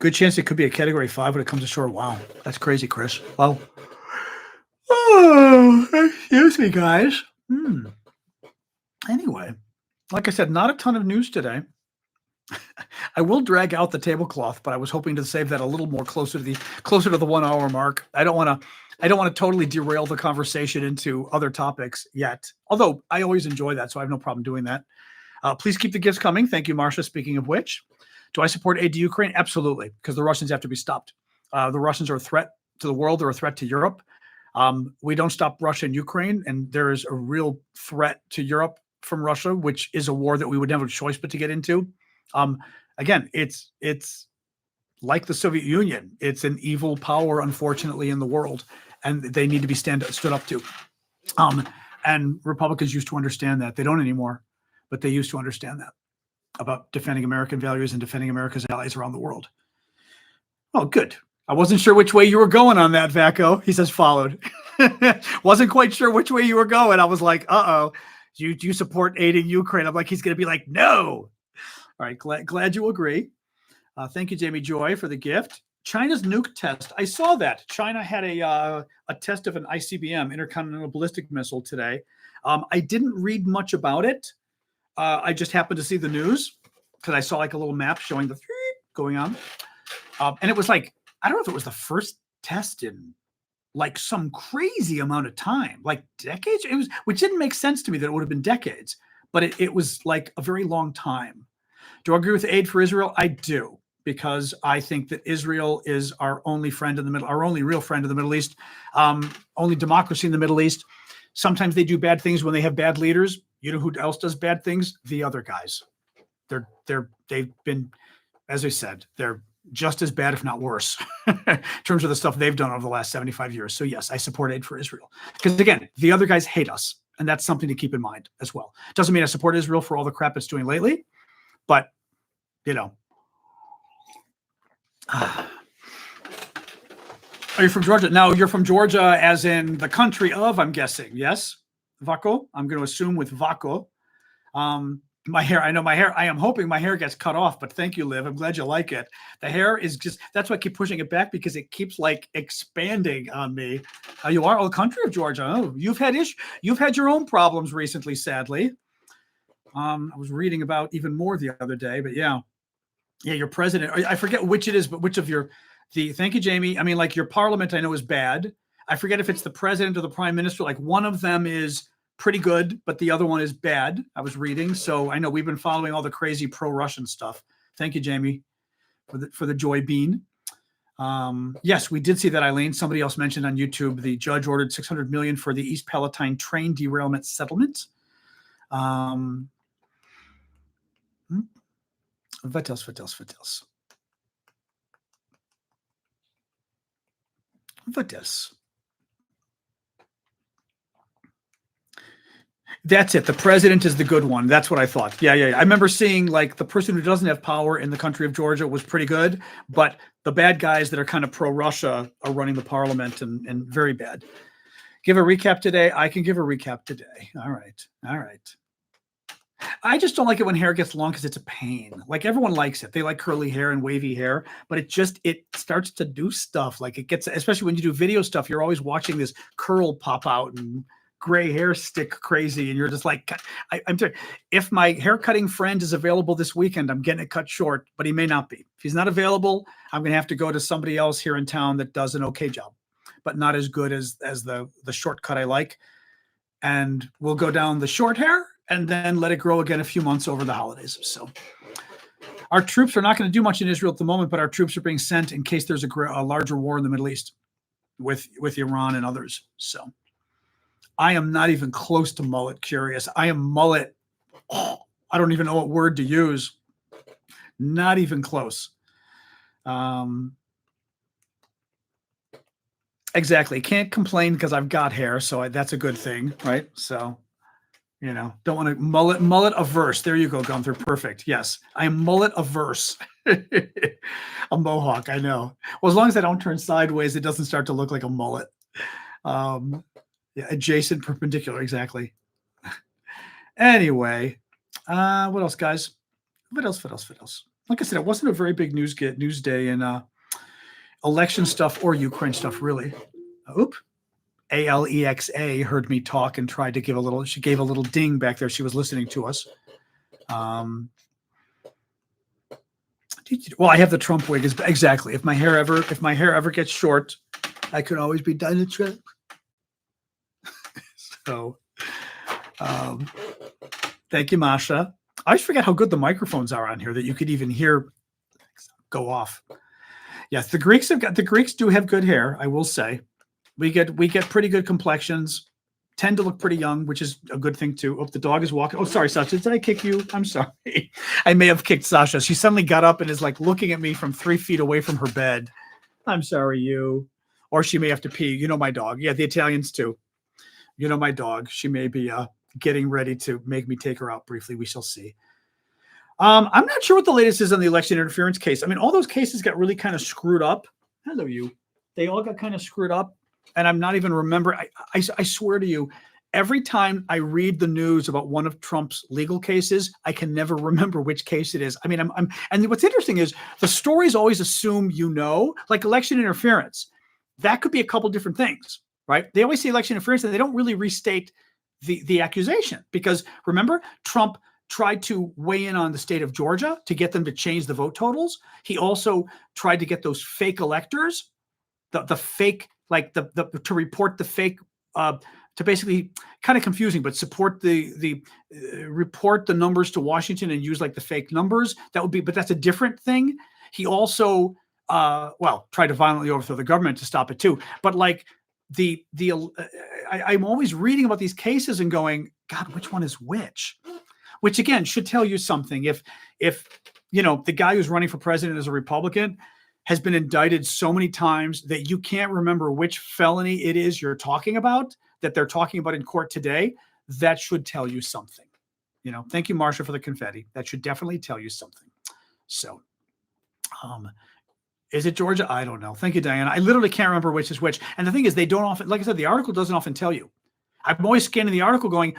Good chance it could be a category 5 when it comes to shore. Wow. That's crazy, Chris. Wow. Oh, excuse me, guys. Anyway, like I said, not a ton of news today. I will drag out the tablecloth, but I was hoping to save that a little more closer to the 1 hour mark. I don't want to totally derail the conversation into other topics yet. Although I always enjoy that, so I have no problem doing that. Please keep the gifts coming. Thank you, Marcia. Speaking of which, do I support aid to Ukraine? Absolutely, because the Russians have to be stopped. The Russians are a threat to the world. They're a threat to Europe. We don't stop Russia and Ukraine, and there is a real threat to Europe from Russia, which is a war that we would never have a choice but to get into. Again, it's like the Soviet Union. It's an evil power, unfortunately, in the world, and they need to be stood up to. And Republicans used to understand that. They don't anymore, but they used to understand that about defending American values and defending America's allies around the world. Oh, good. I wasn't sure which way you were going on that, Vaco. He says followed. Wasn't quite sure which way you were going. I was like, uh-oh. Do you support aiding Ukraine? I'm like, he's going to be like, no. All right, glad you agree. Thank you, Jamie Joy, for the gift. China's nuke test. I saw that. China had a test of an ICBM, intercontinental ballistic missile, today. I didn't read much about it. I just happened to see the news because I saw like a little map showing the going on. And it was like, I don't know if it was the first test in like some crazy amount of time, like decades. It was, which didn't make sense to me that it would have been decades, but it was like a very long time. Do I agree with aid for Israel? I do, because I think that Israel is our only friend in the middle, our only real friend in the Middle East, only democracy in the Middle East. Sometimes they do bad things when they have bad leaders. You know who else does bad things? The other guys. They've been, as I said, they're just as bad, if not worse, in terms of the stuff they've done over the last 75 years. So yes, I support aid for Israel. Because again, the other guys hate us. And that's something to keep in mind as well. Doesn't mean I support Israel for all the crap it's doing lately, but, you know. Are you from Georgia? No, you're from Georgia as in the country of, I'm guessing. Yes? Vaco? I'm going to assume with Vaco. My hair, I know my hair. I am hoping my hair gets cut off, but thank you, Liv. I'm glad you like it. The hair is just, that's why I keep pushing it back because it keeps like expanding on me. You are, oh, country of Georgia. Oh, you've had your own problems recently, sadly. I was reading about even more the other day, but yeah, your president. I forget which it is, but which of thank you, Jamie. I mean, like your parliament, I know is bad. I forget if it's the president or the prime minister. Like one of them is pretty good, but the other one is bad. I was reading, so I know we've been following all the crazy pro-Russian stuff. Thank you, Jamie, for the joy bean. Yes, we did see that, Eileen. Somebody else mentioned on YouTube the judge ordered $600 million for the East Palatine train derailment settlement. What else? What else? What else? What else? That's it. The president is the good one. That's what I thought. Yeah. I remember seeing like the person who doesn't have power in the country of Georgia was pretty good, but the bad guys that are kind of pro-Russia are running the parliament and very bad. Give a recap today. I can give a recap today. All right. I just don't like it when hair gets long because it's a pain. Like everyone likes it. They like curly hair and wavy hair, but it starts to do stuff. Like it gets, especially when you do video stuff, you're always watching this curl pop out and gray hair stick crazy. And you're just like, I'm sorry. If my hair cutting friend is available this weekend, I'm getting it cut short, but he may not be. If he's not available, I'm going to have to go to somebody else here in town that does an okay job, but not as good as the shortcut I like. And we'll go down the short hair and then let it grow again a few months over the holidays. So our troops are not going to do much in Israel at the moment, but our troops are being sent in case there's a larger war in the Middle East with Iran and others. So I am not even close to mullet curious. I am mullet. I don't even know what word to use. Not even close. Exactly. Can't complain because I've got hair. So that's a good thing, right? So, don't want to mullet averse. There you go, Gunther. Perfect. Yes, I am mullet averse. A mohawk, I know. Well, as long as I don't turn sideways, it doesn't start to look like a mullet. Yeah, adjacent, perpendicular, exactly. Anyway, what else, guys? What else? Like I said, it wasn't a very big news day in election stuff or Ukraine stuff, really. Alexa heard me talk and tried to she gave a little ding back there. She was listening to us. Well, I have the Trump wig. Exactly. If my hair ever gets short, I can always be Donald Trump. So, thank you, Masha. I always forget how good the microphones are on here that you could even hear go off. Yes, the Greeks do have good hair, I will say. We get pretty good complexions, tend to look pretty young, which is a good thing too. Oh, the dog is walking. Oh, sorry, Sasha. Did I kick you? I'm sorry. I may have kicked Sasha. She suddenly got up and is like looking at me from 3 feet away from her bed. I'm sorry, you. Or she may have to pee. You know my dog. Yeah, the Italians too. You know my dog. She may be getting ready to make me take her out briefly. We shall see. I'm not sure what the latest is on the election interference case. I mean, all those cases got really kind of screwed up. Hello, you. They all got kind of screwed up. And I'm not even remember. I swear to you, every time I read the news about one of Trump's legal cases, I can never remember which case it is. I mean, and what's interesting is the stories always assume like election interference. That could be a couple different things, right? They always say election interference, and they don't really restate the accusation because remember, Trump tried to weigh in on the state of Georgia to get them to change the vote totals. He also tried to get those fake electors, the fake. Like to report the fake, to basically kind of confusing, but support the report the numbers to Washington and use like the fake numbers. But that's a different thing. He also, tried to violently overthrow the government to stop it too. But like I'm always reading about these cases and going, God, which one is which? Which again should tell you something. If the guy who's running for president is a Republican, has been indicted so many times that you can't remember which felony it is you're talking about, that they're talking about in court today, that should tell you something. Thank you, Marsha, for the confetti. That should definitely tell you something. So, is it Georgia? I don't know. Thank you, Diana. I literally can't remember which is which. And the thing is, they don't often, like I said, the article doesn't often tell you. I'm always scanning the article going,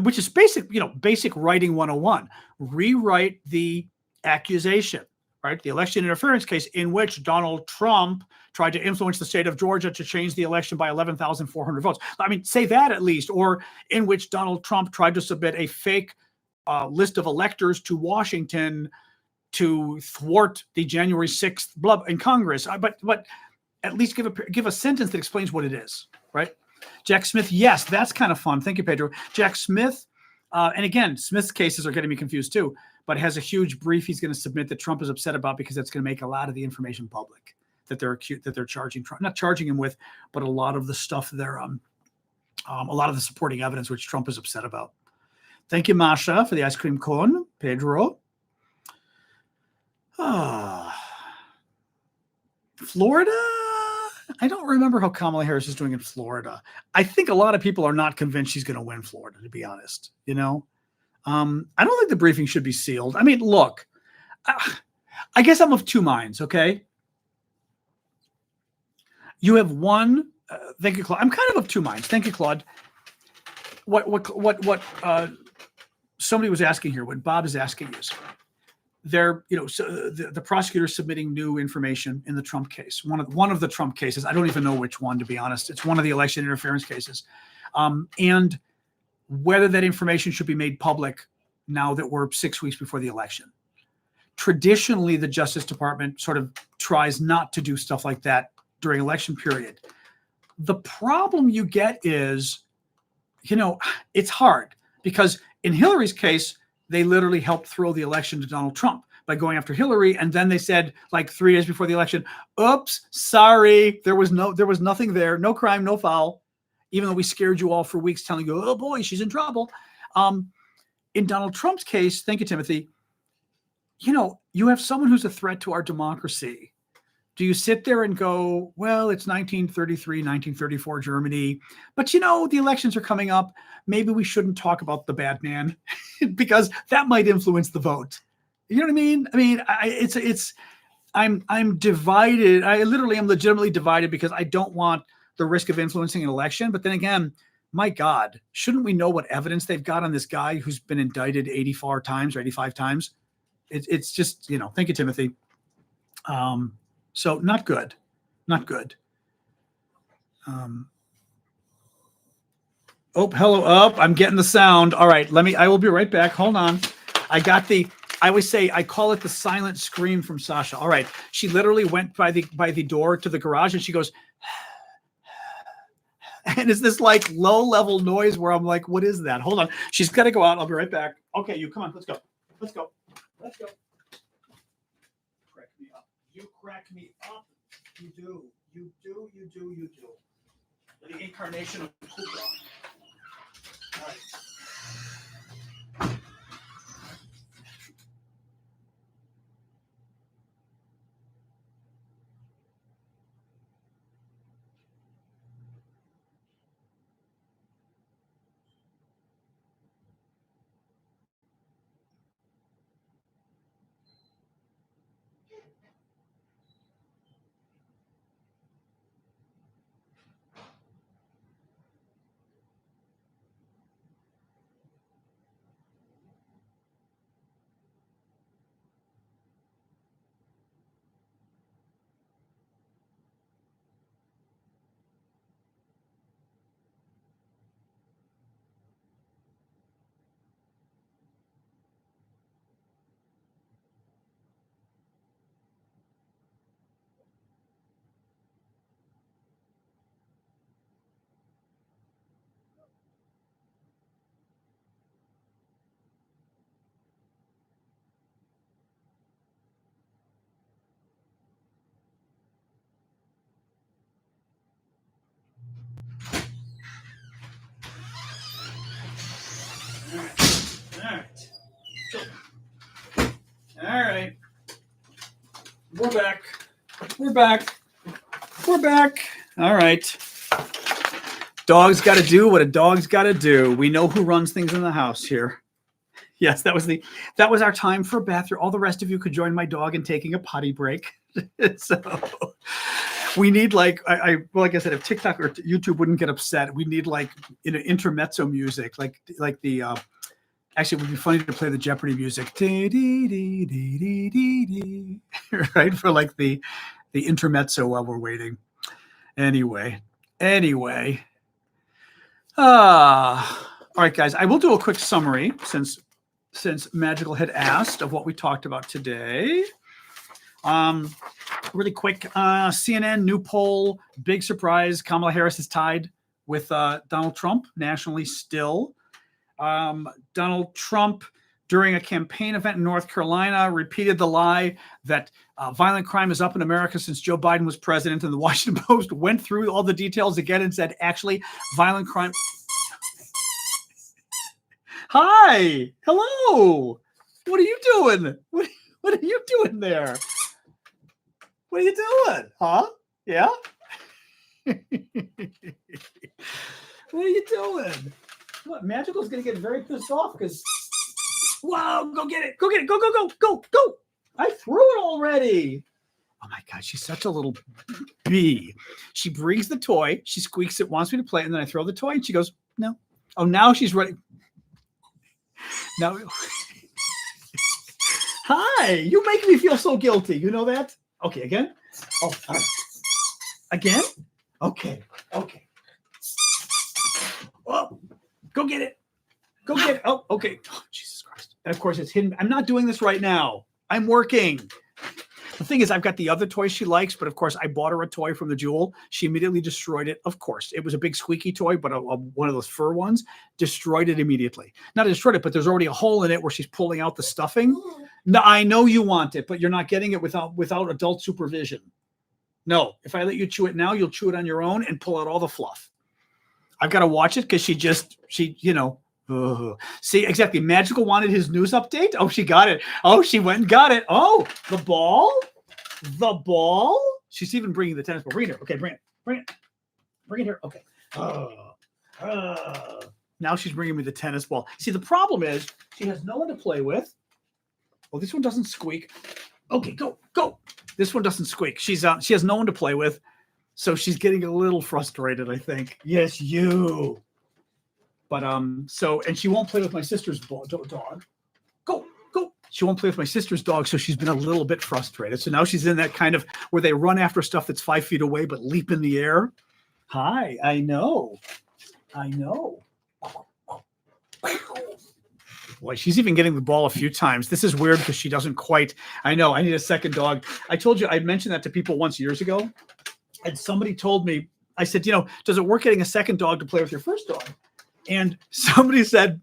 which is basic writing 101. Rewrite the accusation, right? The election interference case in which Donald Trump tried to influence the state of Georgia to change the election by 11,400 votes. I mean, say that at least, or in which Donald Trump tried to submit a fake list of electors to Washington to thwart the January 6th blub in Congress. But at least give a sentence that explains what it is, right? Jack Smith, yes, that's kind of fun. Thank you, Pedro. Jack Smith, and again, Smith's cases are getting me confused too, but has a huge brief he's going to submit that Trump is upset about because that's going to make a lot of the information public that they're charging Trump, not charging him with, but a lot of the stuff they're a lot of the supporting evidence which Trump is upset about. Thank you, Masha, for the ice cream cone. Pedro. Florida. I don't remember how Kamala Harris is doing in Florida. I think a lot of people are not convinced she's going to win Florida, to be honest. I don't think the briefing should be sealed. I mean, look, I guess I'm of two minds. Okay. You have one. Thank you, Claude. I'm kind of two minds. Thank you, Claude. What somebody was asking here, what Bob is asking is, so the prosecutor is submitting new information in the Trump case, one of the Trump cases. I don't even know which one, to be honest. It's one of the election interference cases, and whether that information should be made public now that we're 6 weeks before the election. Traditionally, the Justice Department sort of tries not to do stuff like that during election period. The problem you get is, it's hard because in Hillary's case, they literally helped throw the election to Donald Trump by going after Hillary. And then they said, like 3 days before the election, oops, sorry, there was nothing there, no crime, no foul, even though we scared you all for weeks telling you, oh boy, she's in trouble. In Donald Trump's case, thank you, Timothy, you have someone who's a threat to our democracy. Do you sit there and go, well, it's 1933, 1934 Germany, but the elections are coming up. Maybe we shouldn't talk about the bad man because that might influence the vote. You know what I mean? I'm divided. I literally am legitimately divided because I don't want the risk of influencing an election. But then again, my God, shouldn't we know what evidence they've got on this guy who's been indicted 84 times or 85 times? It's just, thank you, Timothy. So not good. Hello. I'm getting the sound. All right, I will be right back. Hold on. I always say, I call it the silent scream from Sasha. All right. She literally went by the door to the garage and she goes, and it's this like low level noise where I'm like, what is that? Hold on. She's got to go out. I'll be right back. Okay. You come on. Let's go. You crack me up. You do. The incarnation of Kukra. All right. All right. We're back. All right. Dog's got to do what a dog's got to do. We know who runs things in the house here. Yes, that was our time for a bathroom. All the rest of you could join my dog in taking a potty break. So, We need like well, like I said, if TikTok or YouTube wouldn't get upset, we need like intermezzo music, like the actually it would be funny to play the Jeopardy music, right, for like the intermezzo while we're waiting. Anyway. All right, guys. I will do a quick summary since Magical had asked of what we talked about today. Really quick, CNN new poll, big surprise. Kamala Harris is tied with Donald Trump nationally still. Donald Trump, during a campaign event in North Carolina, repeated the lie that violent crime is up in America since Joe Biden was president. And the Washington Post went through all the details again and said, actually, violent crime. Hi. Hello. What are you doing? What are you doing there? What are you doing? Huh? Yeah? What are you doing? What, Magical's going to get very pissed off because, wow, go get it. Go get it. Go. I threw it already. Oh, my God. She's such a little bee. She brings the toy. She squeaks it, wants me to play it, and then I throw the toy, and she goes, no. Oh, now she's ready. Now, hi. You make me feel so guilty. You know that? Okay, again? Oh, all right. Again? Okay. Oh, go get it. Oh, okay. Oh, Jesus Christ. And of course, it's hidden. I'm not doing this right now. I'm working. The thing is, I've got the other toy she likes, but of course, I bought her a toy from the Jewel. She immediately destroyed it. Of course, it was a big squeaky toy, but one of those fur ones. Destroyed it immediately. Not destroyed it, but there's already a hole in it where she's pulling out the stuffing. No, I know you want it, but you're not getting it without adult supervision. No, if I let you chew it now, you'll chew it on your own and pull out all the fluff. I've got to watch it because she see, exactly. Magical wanted his news update. Oh, she got it. Oh, she went and got it. Oh, the ball. She's even bringing the tennis ball. Bring it here. Okay, bring it here. Okay. Now she's bringing me the tennis ball. See, the problem is she has no one to play with. Oh, this one doesn't squeak. Okay, go. This one doesn't squeak. She has no one to play with, so she's getting a little frustrated, I think. Yes, you. But and she won't play with my sister's dog. Go. She won't play with my sister's dog, so she's been a little bit frustrated. So now she's in that kind of where they run after stuff that's 5 feet away but leap in the air. Hi, I know. Boy, she's even getting the ball a few times. This is weird because she doesn't quite. I know. I need a second dog. I told you I mentioned that to people once years ago, and somebody told me. I said, does it work getting a second dog to play with your first dog? And somebody said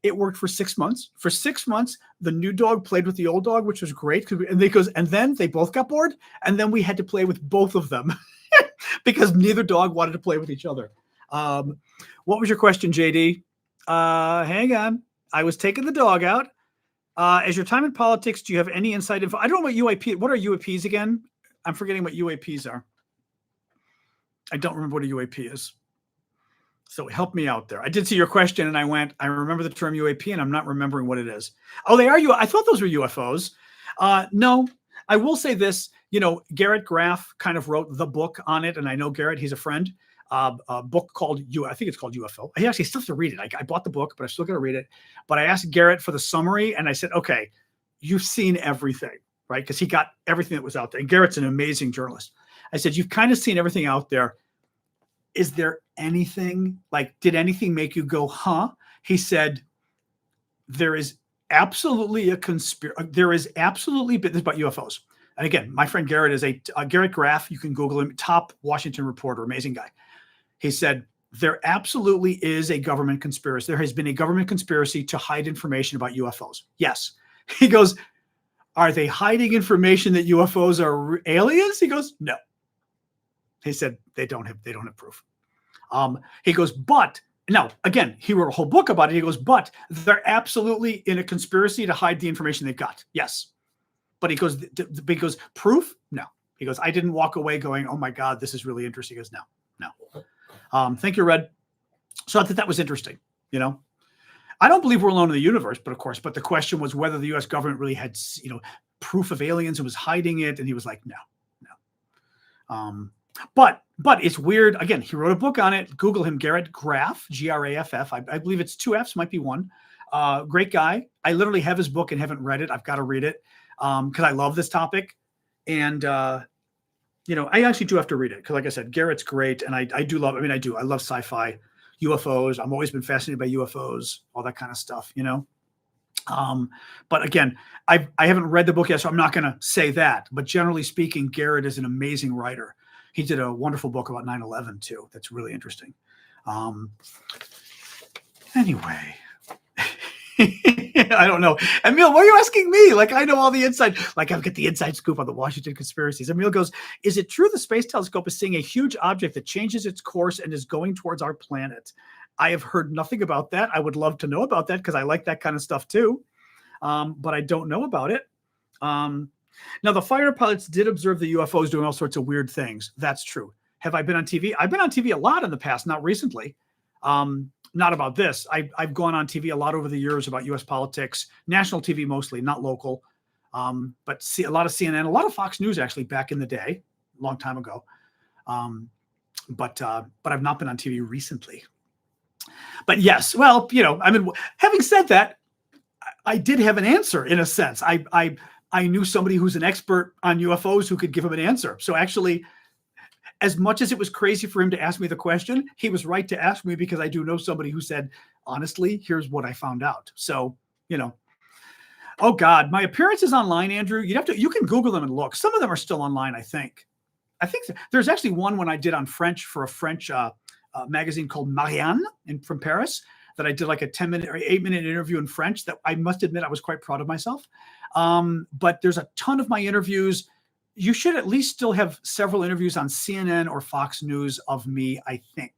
it worked for 6 months. For 6 months, the new dog played with the old dog, which was great. And then they both got bored, and then we had to play with both of them because neither dog wanted to play with each other. What was your question, JD? Hang on. I was taking the dog out. As your time in politics, do you have any inside info? I don't know what UAP. What are UAPs again? I'm forgetting what UAPs are. I don't remember what a UAP is. So help me out there. I did see your question, and I remember the term UAP, and I'm not remembering what it is. Oh, they are I thought those were UFOs. No, I will say this. Garrett Graff kind of wrote the book on it, and I know Garrett. He's a friend. A book called I think it's called UFO. I actually still have to read it. I bought the book, but I still got to read it. But I asked Garrett for the summary, and I said, okay, you've seen everything, right? Because he got everything that was out there. And Garrett's an amazing journalist. I said, you've kind of seen everything out there. Is there anything, did anything make you go, huh? He said, there is absolutely a conspiracy. There is absolutely, this is about UFOs. And again, my friend Garrett is Garrett Graff. You can Google him, top Washington reporter, amazing guy. He said, there absolutely is a government conspiracy. There has been a government conspiracy to hide information about UFOs. Yes. He goes, are they hiding information that UFOs are aliens? He goes, no. He said, they don't have proof. He goes, but now again, he wrote a whole book about it. He goes, but they're absolutely in a conspiracy to hide the information they've got. Yes. But he goes, because proof? No. He goes, I didn't walk away going, oh my God, this is really interesting. He goes, no. Thank you, Red. So I thought that was interesting. I don't believe we're alone in the universe, but the question was whether the U.S. government really had, proof of aliens and was hiding it. And he was like, no. But it's weird. Again, he wrote a book on it. Google him, Garrett Graff, Graff. I believe it's 2 Fs, might be 1. Great guy. I literally have his book and haven't read it. I've got to read it because I love this topic. And, I actually do have to read it because, like I said, Garrett's great. And I do love, I love sci-fi, UFOs. I've always been fascinated by UFOs, all that kind of stuff, But again, I haven't read the book yet, so I'm not going to say that. But generally speaking, Garrett is an amazing writer. He did a wonderful book about 9/11 too. That's really interesting. Anyway, I don't know. Emil, why are you asking me? Like I know all the inside. Like I'll get the inside scoop on the Washington conspiracies. Emil goes, "Is it true the space telescope is seeing a huge object that changes its course and is going towards our planet?" I have heard nothing about that. I would love to know about that because I like that kind of stuff too. But I don't know about it. Now, the fighter pilots did observe the UFOs doing all sorts of weird things. That's true. Have I been on TV? I've been on TV a lot in the past, not recently. Not about this. I've gone on TV a lot over the years about U.S. politics, national TV mostly, not local. But a lot of CNN, a lot of Fox News actually back in the day, a long time ago. But I've not been on TV recently. But yes, well, having said that, I did have an answer in a sense. I knew somebody who's an expert on UFOs who could give him an answer. So actually, as much as it was crazy for him to ask me the question, he was right to ask me because I do know somebody who said, honestly, here's what I found out. So, oh God, my appearances online, Andrew, you can Google them and look. Some of them are still online, I think. There's actually one when I did on French for a French magazine called Marianne from Paris that I did like a 10-minute or 8-minute interview in French that I must admit I was quite proud of myself. But there's a ton of my interviews. You should at least still have several interviews on CNN or Fox News of me, I think.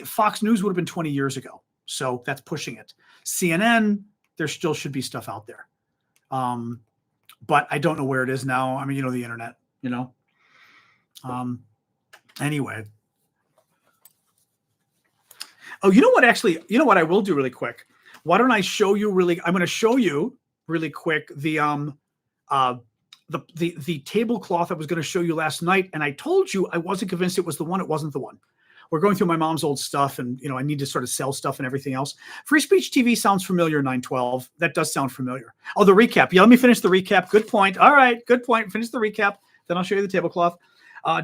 Fox News would have been 20 years ago. So that's pushing it. CNN, there still should be stuff out there. But I don't know where it is now. The internet, Anyway. Oh, you know what I will do really quick? Why don't I show you I'm going to show you really quick the tablecloth I was going to show you last night. And I told you I wasn't convinced it was the one. It wasn't the one. We're going through my mom's old stuff and, I need to sort of sell stuff and everything else. Free Speech TV sounds familiar, 912. That does sound familiar. Oh, the recap. Yeah, let me finish the recap. Good point. All right, good point. Finish the recap. Then I'll show you the tablecloth.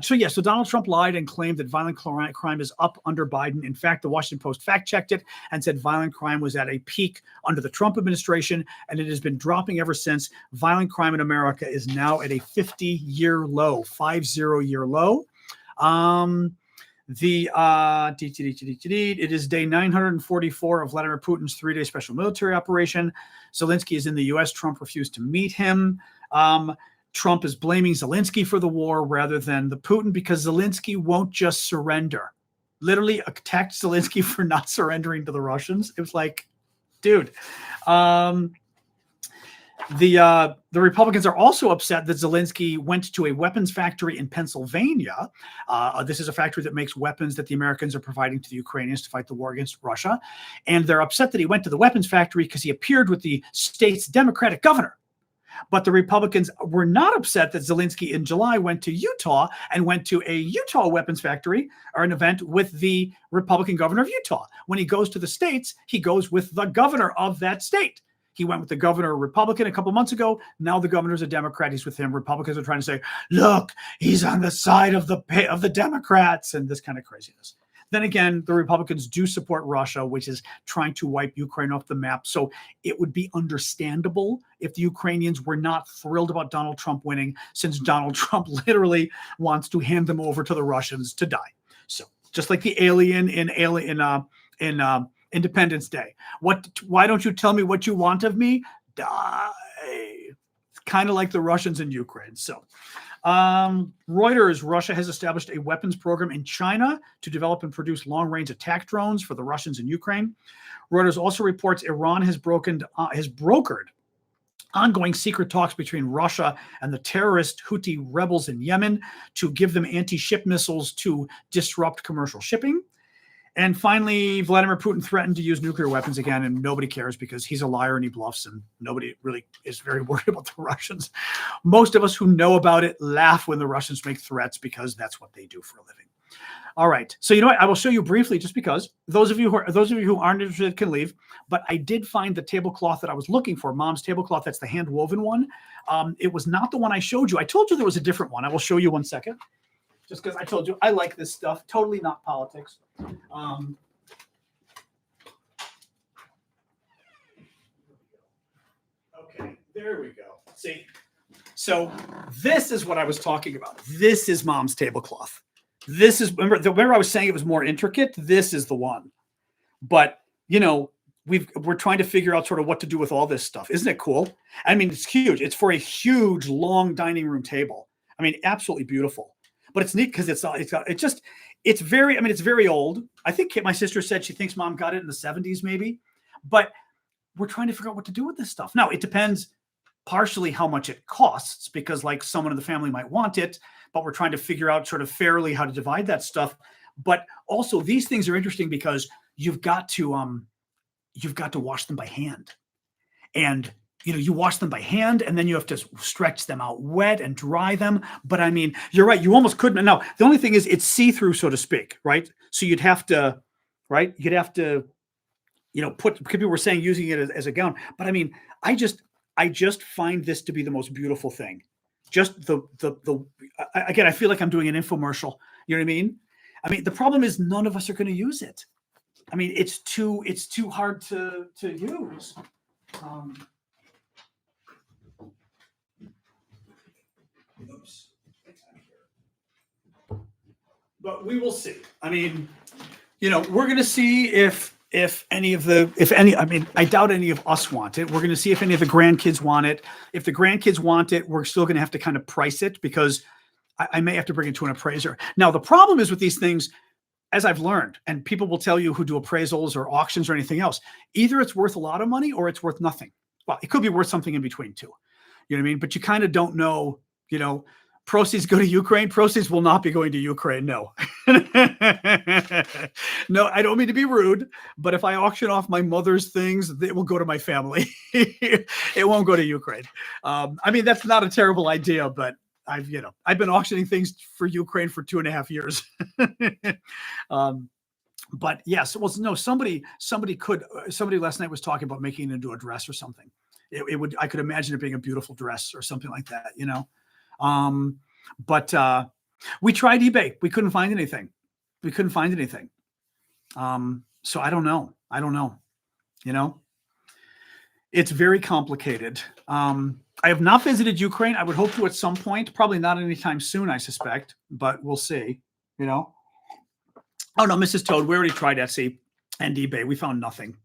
So Donald Trump lied and claimed that violent crime is up under Biden. In fact, the Washington Post fact-checked it and said violent crime was at a peak under the Trump administration, and it has been dropping ever since. Violent crime in America is now at a 50-year low, 50-year low. It is day 944 of Vladimir Putin's 3-day special military operation. Zelensky is in the U.S. Trump refused to meet him. Trump is blaming Zelensky for the war rather than the Putin because Zelensky won't just surrender. Literally attacked Zelensky for not surrendering to the Russians. It was like, dude. The Republicans are also upset that Zelensky went to a weapons factory in Pennsylvania. This is a factory that makes weapons that the Americans are providing to the Ukrainians to fight the war against Russia. And they're upset that he went to the weapons factory because he appeared with the state's Democratic governor. But the Republicans were not upset that Zelensky in July went to Utah and went to a Utah weapons factory or an event with the Republican governor of Utah. When he goes to the states, he goes with the governor of that state. He went with the governor, Republican, a couple months ago. Now the governor's a Democrat. He's with him. Republicans are trying to say, look, he's on the side of the Democrats and this kind of craziness. Then again, the Republicans do support Russia, which is trying to wipe Ukraine off the map. So it would be understandable if the Ukrainians were not thrilled about Donald Trump winning, since Donald Trump literally wants to hand them over to the Russians to die. So just like the alien in Independence Day. Why don't you tell me what you want of me? Die. It's kind of like the Russians in Ukraine. So Reuters, Russia has established a weapons program in China to develop and produce long-range attack drones for the Russians in Ukraine. Reuters also reports Iran has brokered ongoing secret talks between Russia and the terrorist Houthi rebels in Yemen to give them anti-ship missiles to disrupt commercial shipping. And finally, Vladimir Putin threatened to use nuclear weapons again, and nobody cares because he's a liar and he bluffs, and nobody really is very worried about the Russians. Most of us who know about it laugh when the Russians make threats because that's what they do for a living. All right. So you know what? I will show you briefly, just because those of you who aren't interested can leave. But I did find the tablecloth that I was looking for, Mom's tablecloth. That's the hand woven one. It was not the one I showed you. I told you there was a different one. I will show you one second. Just because I told you I like this stuff. Totally not politics. Okay, there we go. See, so this is what I was talking about. This is Mom's tablecloth. This is, remember I was saying it was more intricate. This is the one. But you know, we're trying to figure out sort of what to do with all this stuff. Isn't it cool? I mean, it's huge. It's for a huge, long dining room table. I mean, absolutely beautiful. But it's neat because it's very old. I think my sister said she thinks Mom got it in the 70s, maybe. But we're trying to figure out what to do with this stuff. Now, it depends partially how much it costs, because like someone in the family might want it, but we're trying to figure out sort of fairly how to divide that stuff. But also these things are interesting because you've got to wash them by hand. And you know, you wash them by hand and then you have to stretch them out wet and dry them. But I mean, you're right. You almost couldn't. Now, the only thing is it's see-through, so to speak, right? So you'd have to, you know, people were saying using it as a gown. But I mean, I just find this to be the most beautiful thing. Just again, I feel like I'm doing an infomercial. You know what I mean? I mean, the problem is none of us are going to use it. I mean, it's too hard to use. Oops. But we will see. I mean, you know, we're going to see if any, I mean, I doubt any of us want it. We're going to see if any of the grandkids want it. If the grandkids want it, we're still going to have to kind of price it, because I may have to bring it to an appraiser. Now, the problem is with these things, as I've learned, and people will tell you who do appraisals or auctions or anything else, either it's worth a lot of money or it's worth nothing. Well, it could be worth something in between too. You know what I mean? But you kind of don't know, you know, proceeds go to Ukraine. Proceeds will not be going to Ukraine. No, no, I don't mean to be rude, but if I auction off my mother's things, it will go to my family. It won't go to Ukraine. I mean, that's not a terrible idea, but I've been auctioning things for Ukraine for 2.5 years. But yes, well, no, somebody last night was talking about making it into a dress or something. I could imagine it being a beautiful dress or something like that, you know? But we tried eBay. We couldn't find anything. So I don't know. You know, it's very complicated. I have not visited Ukraine. I would hope to at some point, probably not anytime soon, I suspect, but we'll see, you know? Oh no, Mrs. Toad, we already tried Etsy and eBay. We found nothing.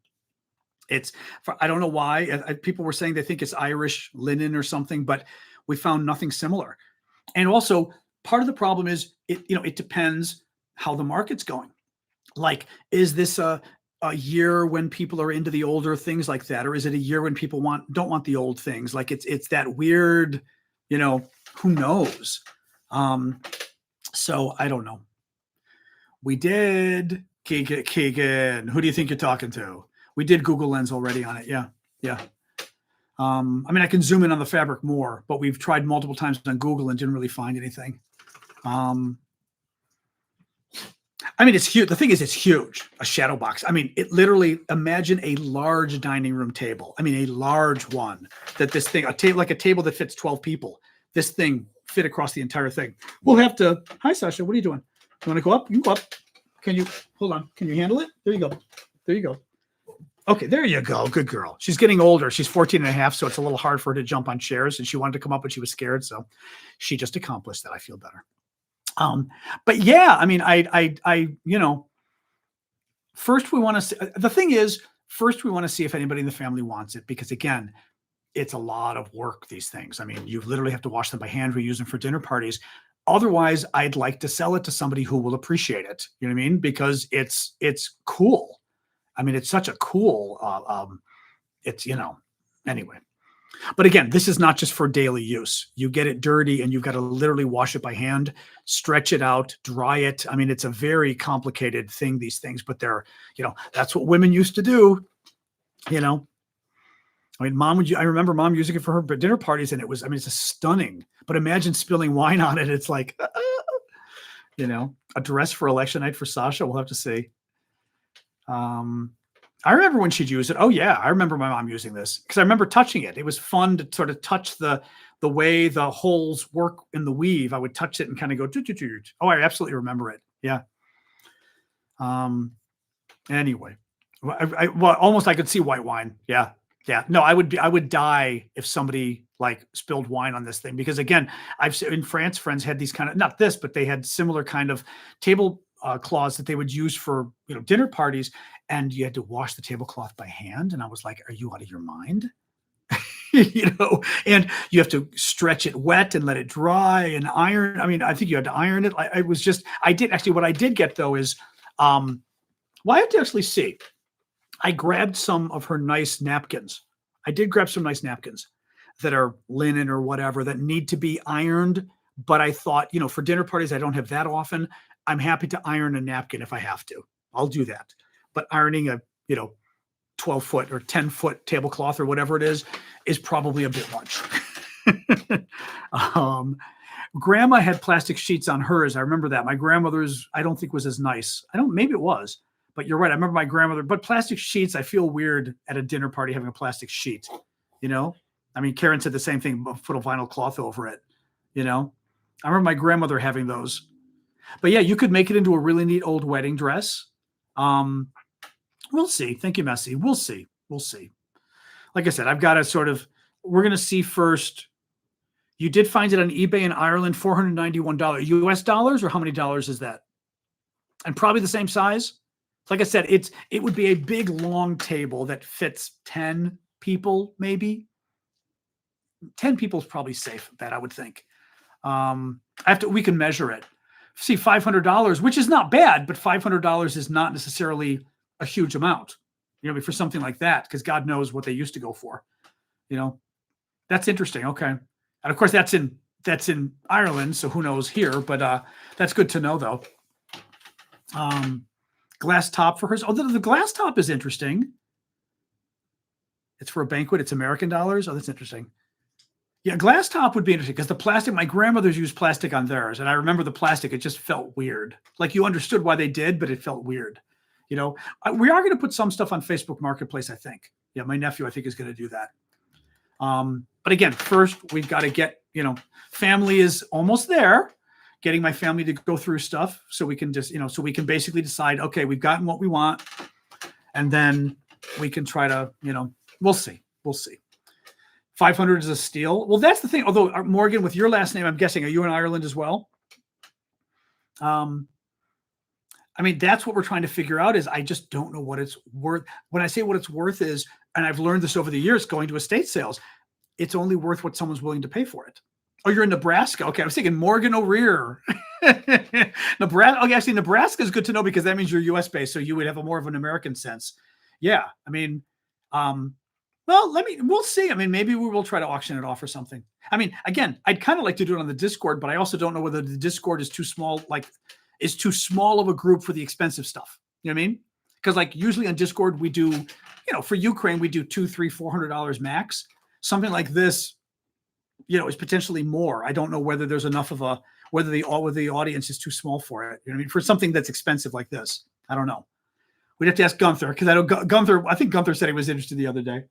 I don't know why. People were saying they think it's Irish linen or something, but we found nothing similar. And also, part of the problem is it depends how the market's going. Like, is this a year when people are into the older things like that, or is it a year when people don't want the old things? Like it's that weird, you know, who knows? So I don't know. We did Keegan. Who do you think you're talking to? We did Google Lens already on it. Yeah. I mean, I can zoom in on the fabric more, but we've tried multiple times on Google and didn't really find anything. I mean, it's huge. The thing is, it's huge. A shadow box. I mean, it literally, imagine a large dining room table. I mean, a large one that this thing, like a table that fits 12 people. This thing fit across the entire thing. We'll have to, hi, Sasha, what are you doing? You want to go up? You can go up. Can you, hold on. Can you handle it? There you go. Okay, there you go. Good girl. She's getting older. She's 14 and a half, so it's a little hard for her to jump on chairs, and she wanted to come up, but she was scared, so she just accomplished that. I feel better. But yeah, I mean, first we want to see, the thing is, first we want to see if anybody in the family wants it, because again, it's a lot of work, these things. I mean, you literally have to wash them by hand. We use them for dinner parties. Otherwise, I'd like to sell it to somebody who will appreciate it. You know what I mean? Because it's cool. I mean, it's such a cool, anyway. But again, this is not just for daily use. You get it dirty and you've got to literally wash it by hand, stretch it out, dry it. I mean, it's a very complicated thing, these things, but that's what women used to do, you know. I mean, I remember mom using it for her dinner parties, and it's a stunning, but imagine spilling wine on it. It's like, a dress for election night for Sasha. We'll have to see. I remember when she'd use it. Oh yeah, I remember my mom using this because I remember touching it. It was fun to sort of touch the way the holes work in the weave. I would touch it and kind of go. Oh, I absolutely remember it. Yeah. Anyway, almost I could see white wine. Yeah. Yeah. No, I would die if somebody like spilled wine on this thing, because again, in France, friends had these kind of, not this, but they had similar kind of table cloths that they would use for, dinner parties, and you had to wash the tablecloth by hand. And I was like, are you out of your mind? And you have to stretch it wet and let it dry and iron. I mean, I think you had to iron it. What I did get though is, I have to actually see. I grabbed some of her nice napkins. I did grab some nice napkins that are linen or whatever that need to be ironed. But I thought, for dinner parties, I don't have that often. I'm happy to iron a napkin if I have to. I'll do that. But ironing a, 12-foot or 10-foot tablecloth or whatever it is probably a bit much. Grandma had plastic sheets on hers. I remember that. My grandmother's, I don't think was as nice. Maybe it was. But you're right. I remember my grandmother, but plastic sheets, I feel weird at a dinner party having a plastic sheet, I mean, Karen said the same thing, put a vinyl cloth over it, I remember my grandmother having those. But yeah, you could make it into a really neat old wedding dress. We'll see. Thank you, Messi. We'll see. Like I said, I've got to we're going to see first. You did find it on eBay in Ireland, $491 US dollars, or how many dollars is that? And probably the same size. Like I said, it would be a big, long table that fits 10 people, maybe. 10 people is probably safe, that I would think. We can measure it. See, $500, which is not bad, but $500 is not necessarily a huge amount, for something like that, because God knows what they used to go for. That's interesting. Okay. And of course, that's in Ireland, so who knows here, but that's good to know, though. Glass top for hers. Oh, the glass top is interesting. It's for a banquet. It's American dollars. Oh, that's interesting. Yeah, glass top would be interesting because the plastic, my grandmother's used plastic on theirs. And I remember the plastic, it just felt weird. Like you understood why they did, but it felt weird. We are going to put some stuff on Facebook Marketplace, I think. Yeah, my nephew, I think, is going to do that. But again, first, we've got to get, family is almost there. Getting my family to go through stuff so we can just, so we can basically decide, okay, we've gotten what we want. And then we can try to, we'll see. 500 is a steal. Well, that's the thing. Although Morgan, with your last name, I'm guessing, are you in Ireland as well? That's what we're trying to figure out is I just don't know what it's worth. When I say what it's worth is, and I've learned this over the years going to estate sales, it's only worth what someone's willing to pay for it. Oh, you're in Nebraska. Okay, I was thinking Morgan O'Rear. Nebraska. Okay, actually, Nebraska is good to know because that means you're U.S. based, so you would have more of an American sense. Yeah, we'll see. Maybe we will try to auction it off or something. Again, I'd kind of like to do it on the Discord, but I also don't know whether the Discord is too small, is too small of a group for the expensive stuff. You know what I mean? Because usually on Discord we do, for Ukraine we do $200, $300, $400 max. Something like this, is potentially more. I don't know whether there's enough of whether the audience is too small for it. You know what I mean? For something that's expensive like this, I don't know. We'd have to ask Gunther because I think Gunther said he was interested the other day.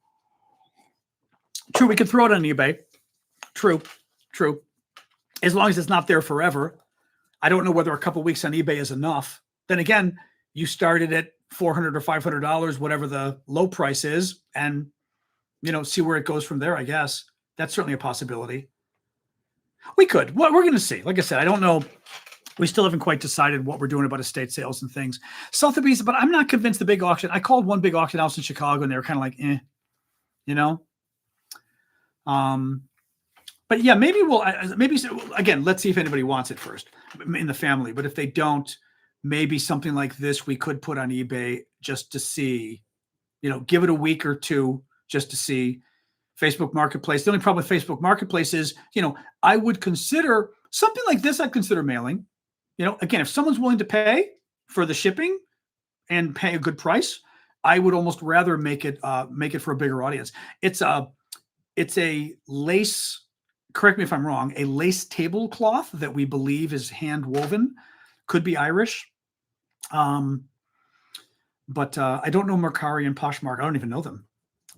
True, we could throw it on eBay. True. As long as it's not there forever. I don't know whether a couple weeks on eBay is enough. Then again, you started at $400 or $500, whatever the low price is, and see where it goes from there. I guess that's certainly a possibility. We could. Well, we're going to see. Like I said, I don't know. We still haven't quite decided what we're doing about estate sales and things. Sotheby's, but I'm not convinced the big auction. I called one big auction house in Chicago, and they were kind of like, But yeah, maybe again, let's see if anybody wants it first in the family. But if they don't, maybe something like this we could put on eBay just to see, give it a week or two just to see. Facebook Marketplace. The only problem with Facebook Marketplace is, I would consider something like this. I'd consider mailing. Again, if someone's willing to pay for the shipping and pay a good price, I would almost rather make it for a bigger audience. It's a lace. Correct me if I'm wrong. A lace tablecloth that we believe is hand woven, could be Irish. But I don't know Mercari and Poshmark. I don't even know them.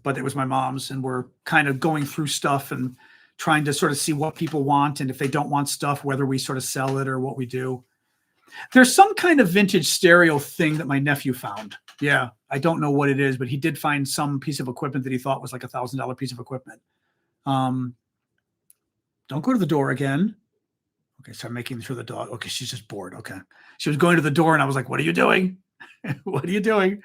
But it was my mom's, and we're kind of going through stuff and trying to sort of see what people want, and if they don't want stuff, whether we sort of sell it or what we do. There's some kind of vintage stereo thing that my nephew found. Yeah, I don't know what it is, but he did find some piece of equipment that he thought was like $1,000 piece of equipment. Don't go to the door again. Okay, so I'm making sure the dog. Okay, she's just bored. Okay, she was going to the door, and I was like, "What are you doing? What are you doing?"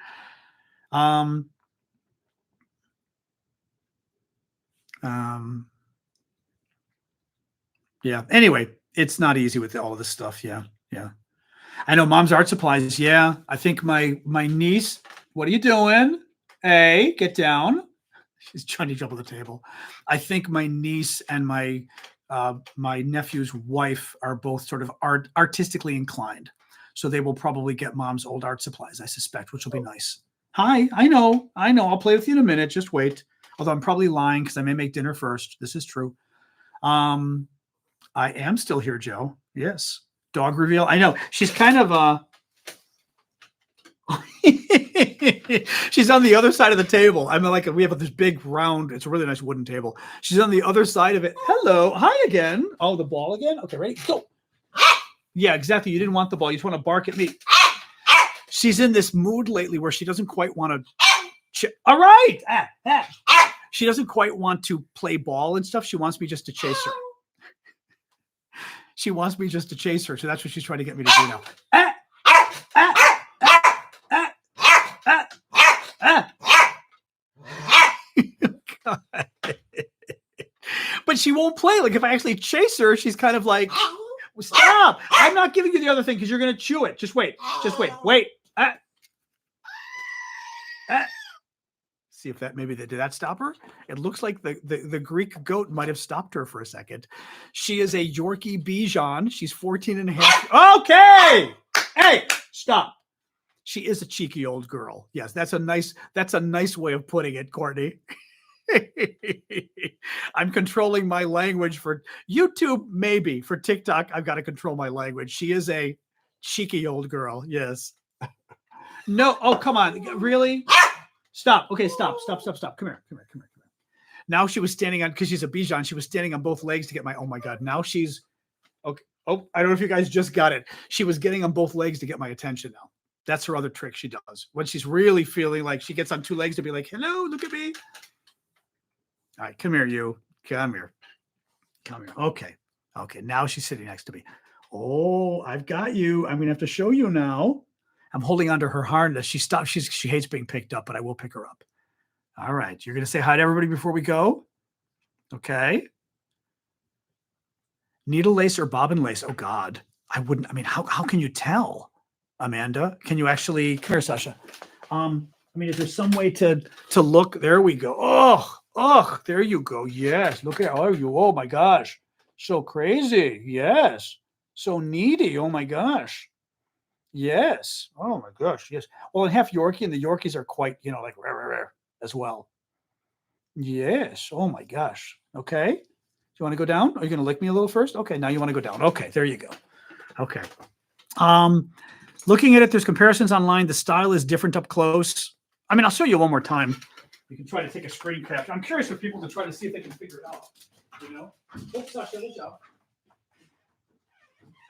Yeah. Anyway, it's not easy with all of this stuff. Yeah. I know Mom's Art Supplies. Yeah. I think my niece. What are you doing? Hey, get down. She's trying to jump on the table. I think my niece and my nephew's wife are both sort of artistically inclined, so they will probably get Mom's old art supplies, I suspect, which will be nice. Hi. I know. I'll play with you in a minute. Just wait. Although I'm probably lying because I may make dinner first. This is true. I am still here, Joe. Yes. Dog reveal. I know. She's kind of she's on the other side of the table. I mean, we have this big round. It's a really nice wooden table. She's on the other side of it. Hello. Hi again. Oh, the ball again? Okay, ready? Go. Yeah, exactly. You didn't want the ball. You just want to bark at me. She's in this mood lately where she doesn't quite want to. All right. She doesn't quite want to play ball and stuff. She wants me just to chase her. She wants me just to chase her. So that's what she's trying to get me to do now. God. But she won't play. Like if I actually chase her, she's kind of like, stop. I'm not giving you the other thing because you're going to chew it. Just wait. Wait. See if did that stop her? It looks like the Greek goat might have stopped her for a second. She is a Yorkie Bichon. She's 14 and a half. Okay. Hey, stop. She is a cheeky old girl. Yes, that's a nice way of putting it, Courtney. I'm controlling my language for YouTube, maybe. For TikTok, I've got to control my language. She is a cheeky old girl. Yes. No. Oh, come on. Really? Stop. Okay, stop. Come here. Now she was standing on, because she's a Bichon, she was standing on both legs to get oh my God. Now she's, okay. Oh, I don't know if you guys just got it. She was getting on both legs to get my attention now. That's her other trick she does. When she's really feeling like she gets on two legs to be like, hello, look at me. All right, come here, you. Come here. Okay. Now she's sitting next to me. Oh, I've got you. I'm going to have to show you now. I'm holding onto her harness. She stopped. She hates being picked up, but I will pick her up. All right. You're going to say hi to everybody before we go? Okay. Needle lace or bobbin lace? Oh, God. I wouldn't. I mean, how can you tell, Amanda? Can you actually? Come here, Sasha. Is there some way to look? There we go. Oh, there you go. Yes. Look at how you. Oh, my gosh. So crazy. Yes. So needy. Oh, my gosh. Yes. Oh my gosh. Yes. Well, and half Yorkie, and the Yorkies are quite, like rare as well. Yes. Oh my gosh. Okay. Do you want to go down? Are you going to lick me a little first? Okay. Now you want to go down. Okay. There you go. Okay. Looking at it, there's comparisons online. The style is different up close. I'll show you one more time. You can try to take a screen capture. I'm curious for people to try to see if they can figure it out. Oops, Sasha, good job.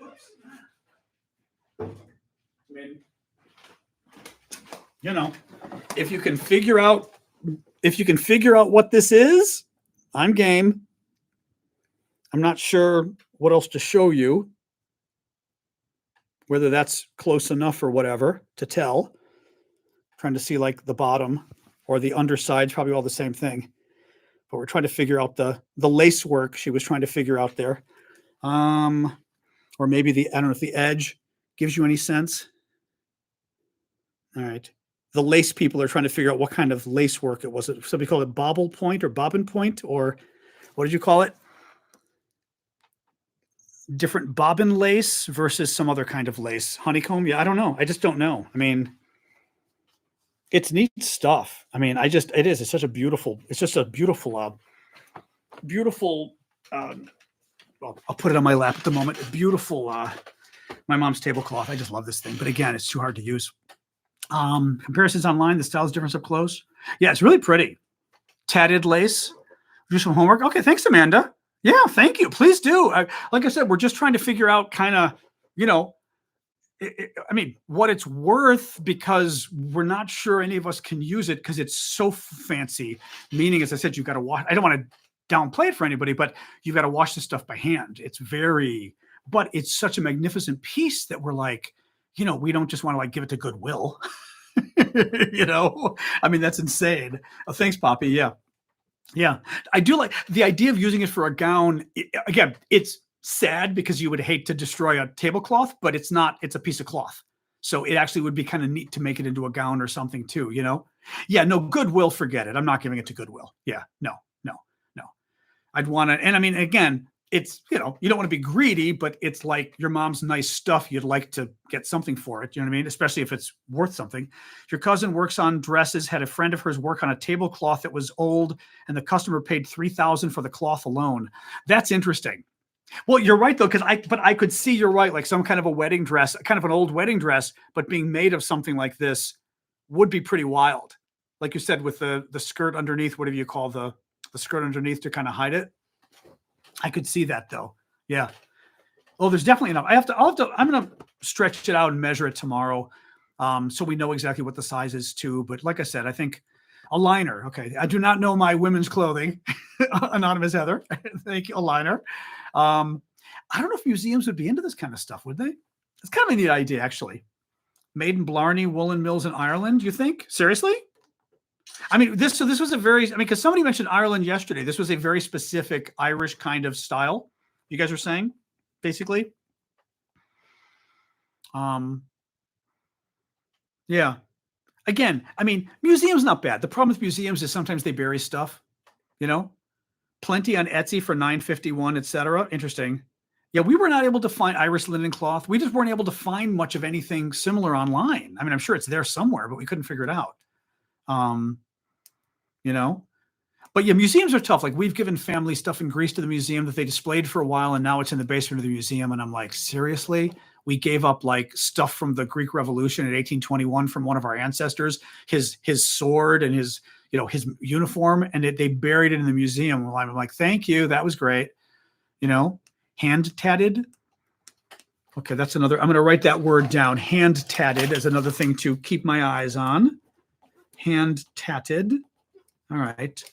Oops. If you can figure out what this is, I'm game. I'm not sure what else to show you, whether that's close enough or whatever to tell. Trying to see like the bottom or the underside's probably all the same thing, but we're trying to figure out the lace work she was trying to figure out there. Or maybe I don't know if the edge gives you any sense. All right. the lace people are trying to figure out what kind of lace work it was. Somebody called it bobble point or bobbin point, or what did you call it? Different bobbin lace versus some other kind of lace. Honeycomb? Yeah, I don't know. I just don't know. I mean, it's neat stuff. I mean, it is. It's just a beautiful, I'll put it on my lap at the moment. Beautiful, my mom's tablecloth. I just love this thing. But again, it's too hard to use. Comparisons online, the style's difference up close. Yeah, it's really pretty. Tatted lace. Do some homework. Okay, thanks, Amanda. Yeah, thank you. Please do. Like I said, we're just trying to figure out kind of, I mean, what it's worth, because we're not sure any of us can use it because it's so fancy. Meaning, as I said, you've got to wash. I don't want to downplay it for anybody, but you've got to wash this stuff by hand. But it's such a magnificent piece that we're like, we don't just want to like give it to Goodwill. I mean, that's insane. Oh, thanks, Poppy. Yeah. Yeah. I do like the idea of using it for a gown. Again, it's sad because you would hate to destroy a tablecloth, but it's not, it's a piece of cloth. So it actually would be kind of neat to make it into a gown or something too, Yeah, no, Goodwill, forget it. I'm not giving it to Goodwill. Yeah, no. I'd want to, and I mean, again, it's, you don't want to be greedy, but it's like your mom's nice stuff. You'd like to get something for it. You know what I mean? Especially if it's worth something. Your cousin works on dresses, had a friend of hers work on a tablecloth that was old, and the customer paid $3,000 for the cloth alone. That's interesting. Well, you're right though, but I could see you're right. Like some kind of a wedding dress, kind of an old wedding dress, but being made of something like this would be pretty wild. Like you said, with the skirt underneath, whatever you call the skirt underneath to kind of hide it. I could see that though. Yeah. Oh, there's definitely enough. I'm going to stretch it out and measure it tomorrow. So we know exactly what the size is too. But like I said, I think a liner. Okay. I do not know my women's clothing. Anonymous Heather. Thank you. A liner. I don't know if museums would be into this kind of stuff, would they? It's kind of a neat idea, actually. Made in Blarney Woolen Mills in Ireland, you think? Seriously? I mean, this was because somebody mentioned Ireland yesterday. This was a very specific Irish kind of style. You guys are saying, basically. Yeah. Again, I mean, museums not bad. The problem with museums is sometimes they bury stuff, Plenty on Etsy for $9.51, etc. Interesting. Yeah, we were not able to find Irish linen cloth. We just weren't able to find much of anything similar online. I mean, I'm sure it's there somewhere, but we couldn't figure it out. But yeah, museums are tough. Like we've given family stuff in Greece to the museum that they displayed for a while, and now it's in the basement of the museum. And I'm like, seriously? We gave up like stuff from the Greek Revolution in 1821 from one of our ancestors, his sword and his uniform, and they buried it in the museum. Well, I'm like, thank you. That was great. Hand tatted. Okay, that's another. I'm going to write that word down. Hand tatted is another thing to keep my eyes on. Hand tatted. All right.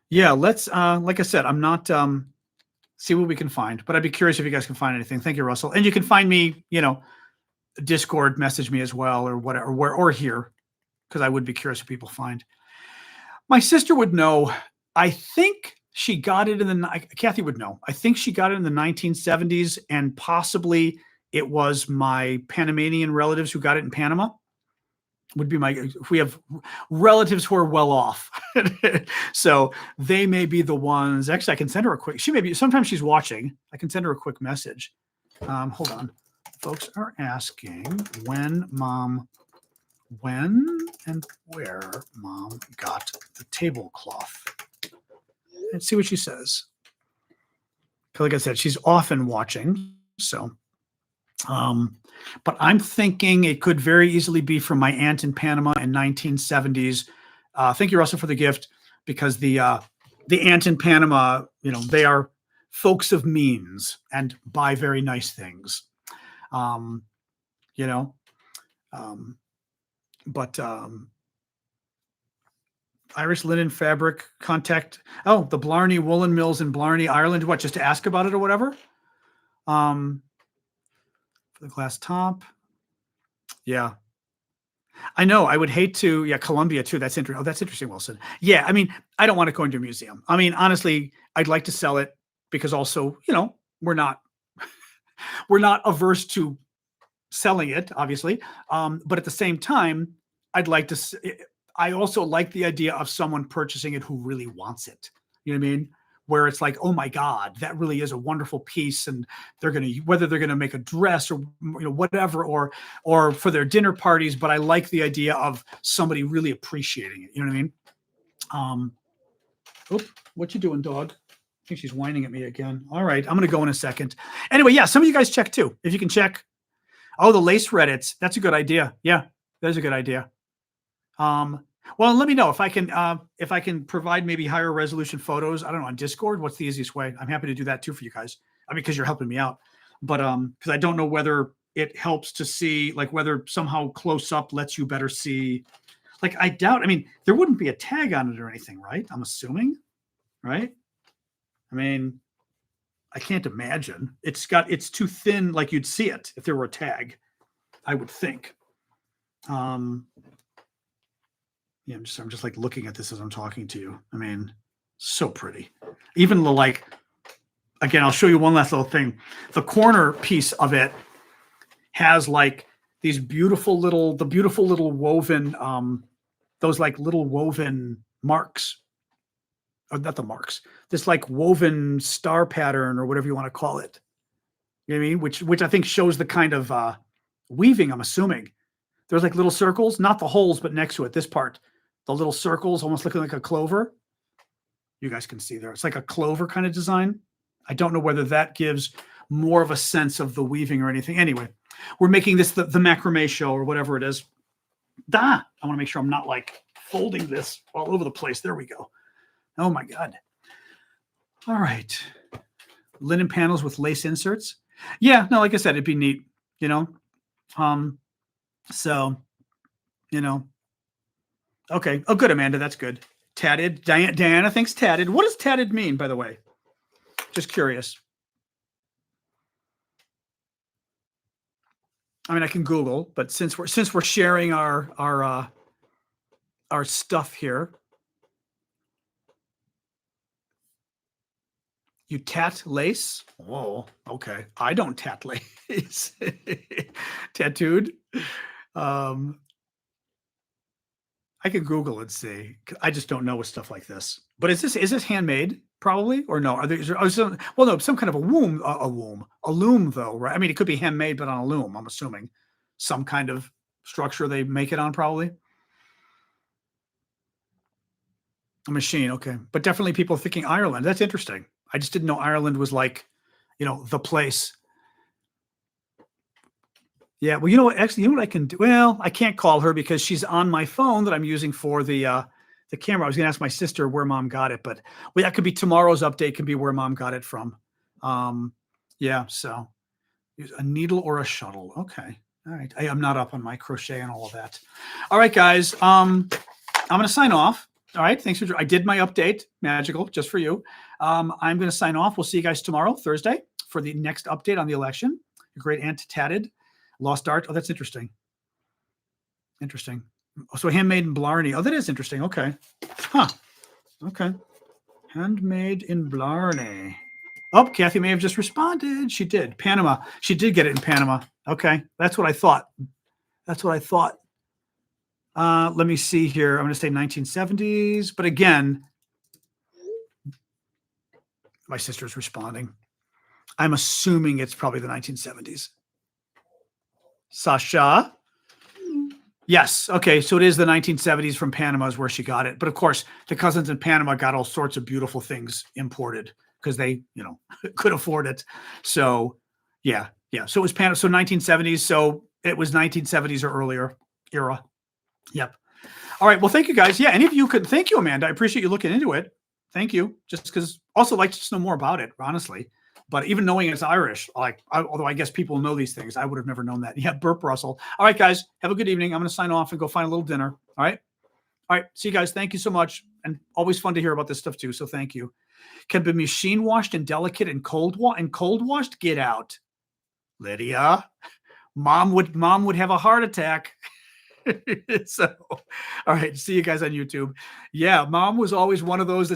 Yeah, let's, like I said, I'm not, see what we can find, but I'd be curious if you guys can find anything. Thank you, Russell. And you can find me, Discord, message me as well, or whatever, or here, because I would be curious if people find. My sister would know. I think she got it Kathy would know. I think she got it in the 1970s, and possibly it was my Panamanian relatives who got it in Panama. Would be if we have relatives who are well off. So they may be the ones. Actually, I can send her a quick, sometimes she's watching. I can send her a quick message. Hold on. Folks are asking when and where mom got the tablecloth. Let's see what she says. Like I said, she's often watching. So, but I'm thinking it could very easily be from my aunt in Panama in 1970s. Thank you, Russell, for the gift, because the aunt in Panama, they are folks of means and buy very nice things. But Irish linen fabric contact. Oh, the Blarney Woolen Mills in Blarney, Ireland. What, just to ask about it or whatever? For the glass top. Yeah. I know. I would hate to. Yeah, Columbia too. That's interesting. Oh, that's interesting, Wilson. Yeah, I mean, I don't want to go into a museum. I mean, honestly, I'd like to sell it because also, we're not averse to selling it, obviously. But at the same time, I'd like to. I also like the idea of someone purchasing it who really wants it. You know what I mean? Where it's like, oh my God, that really is a wonderful piece, and they're gonna whether they're gonna make a dress or whatever, or for their dinner parties. But I like the idea of somebody really appreciating it. You know what I mean? What you doing, dog? I think she's whining at me again. All right, I'm gonna go in a second. Anyway, yeah, some of you guys check too. If you can check. Oh, the lace Reddits. That's a good idea. Yeah, that's a good idea. Well, let me know if I can provide maybe higher resolution photos. I don't know, on Discord. What's the easiest way? I'm happy to do that too for you guys. I mean, because you're helping me out. But because I don't know whether it helps to see, like whether somehow close up lets you better see. Like I doubt. I mean, there wouldn't be a tag on it or anything, right? I'm assuming, right? I mean, I can't imagine. It's too thin, like you'd see it if there were a tag, I would think. Yeah, I'm just like looking at this as I'm talking to you. I mean, so pretty. Even the like, again, I'll show you one last little thing. The corner piece of it has like these beautiful little woven, those like little woven marks. Or not the marks. This like woven star pattern or whatever you want to call it. You know what I mean? Which I think shows the kind of weaving, I'm assuming. There's like little circles, not the holes, but next to it, this part. The little circles almost looking like a clover. You guys can see there. It's like a clover kind of design. I don't know whether that gives more of a sense of the weaving or anything. Anyway, we're making this the macrame show or whatever it is. I want to make sure I'm not like folding this all over the place. There we go. Oh my God. All right. Linen panels with lace inserts. Yeah, no, like I said, it'd be neat, you know? So, you know, okay. Oh, good, Amanda. That's good. Tatted. Diana thinks tatted. What does tatted mean, by the way? Just curious. I mean, I can Google, but since we're sharing our stuff here, you tat lace? Whoa, okay. I don't tat lace. Tattooed. I could Google and see. I just don't know with stuff like this. But is this handmade? Probably, or no? Some kind of a loom though, right? I mean, it could be handmade, but on a loom. I'm assuming some kind of structure they make it on, probably. A machine, okay. But definitely people thinking Ireland. That's interesting. I just didn't know Ireland was like, the place. Yeah, well, you know what? Actually, you know what I can do? Well, I can't call her because she's on my phone that I'm using for the camera. I was going to ask my sister where Mom got it, but that could be tomorrow's update. Can be where Mom got it from. Yeah. So, use a needle or a shuttle. Okay. All right. I'm not up on my crochet and all of that. All right, guys. I'm going to sign off. All right. Thanks for. I did my update, magical, just for you. I'm going to sign off. We'll see you guys tomorrow, Thursday, for the next update on the election. A great aunt tatted. Lost art. Oh, that's interesting. Interesting. So handmade in Blarney. Oh, that is interesting. Okay. Huh. Okay. Handmade in Blarney. Oh, Kathy may have just responded. She did. Panama. She did get it in Panama. Okay. That's what I thought. Let me see here. I'm going to say 1970s. But again, my sister's responding. I'm assuming it's probably the 1970s. Sasha. Yes. Okay. So it is the 1970s from Panama is where she got it. But of course, the cousins in Panama got all sorts of beautiful things imported because they, could afford it. So yeah. So it was Panama. So 1970s. So it was 1970s or earlier era. Yep. All right. Well, thank you guys. Yeah. Any of you could. Thank you, Amanda. I appreciate you looking into it. Thank you. Just because also like to just know more about it, honestly. But even knowing it's Irish, although I guess people know these things, I would have never known that. Yeah, Burp Russell. All right, guys, have a good evening. I'm going to sign off and go find a little dinner. All right. See you guys. Thank you so much. And always fun to hear about this stuff too. So thank you. Can be machine washed and delicate and cold washed. Get out, Lydia. Mom would have a heart attack. So, all right. See you guys on YouTube. Yeah, Mom was always one of those that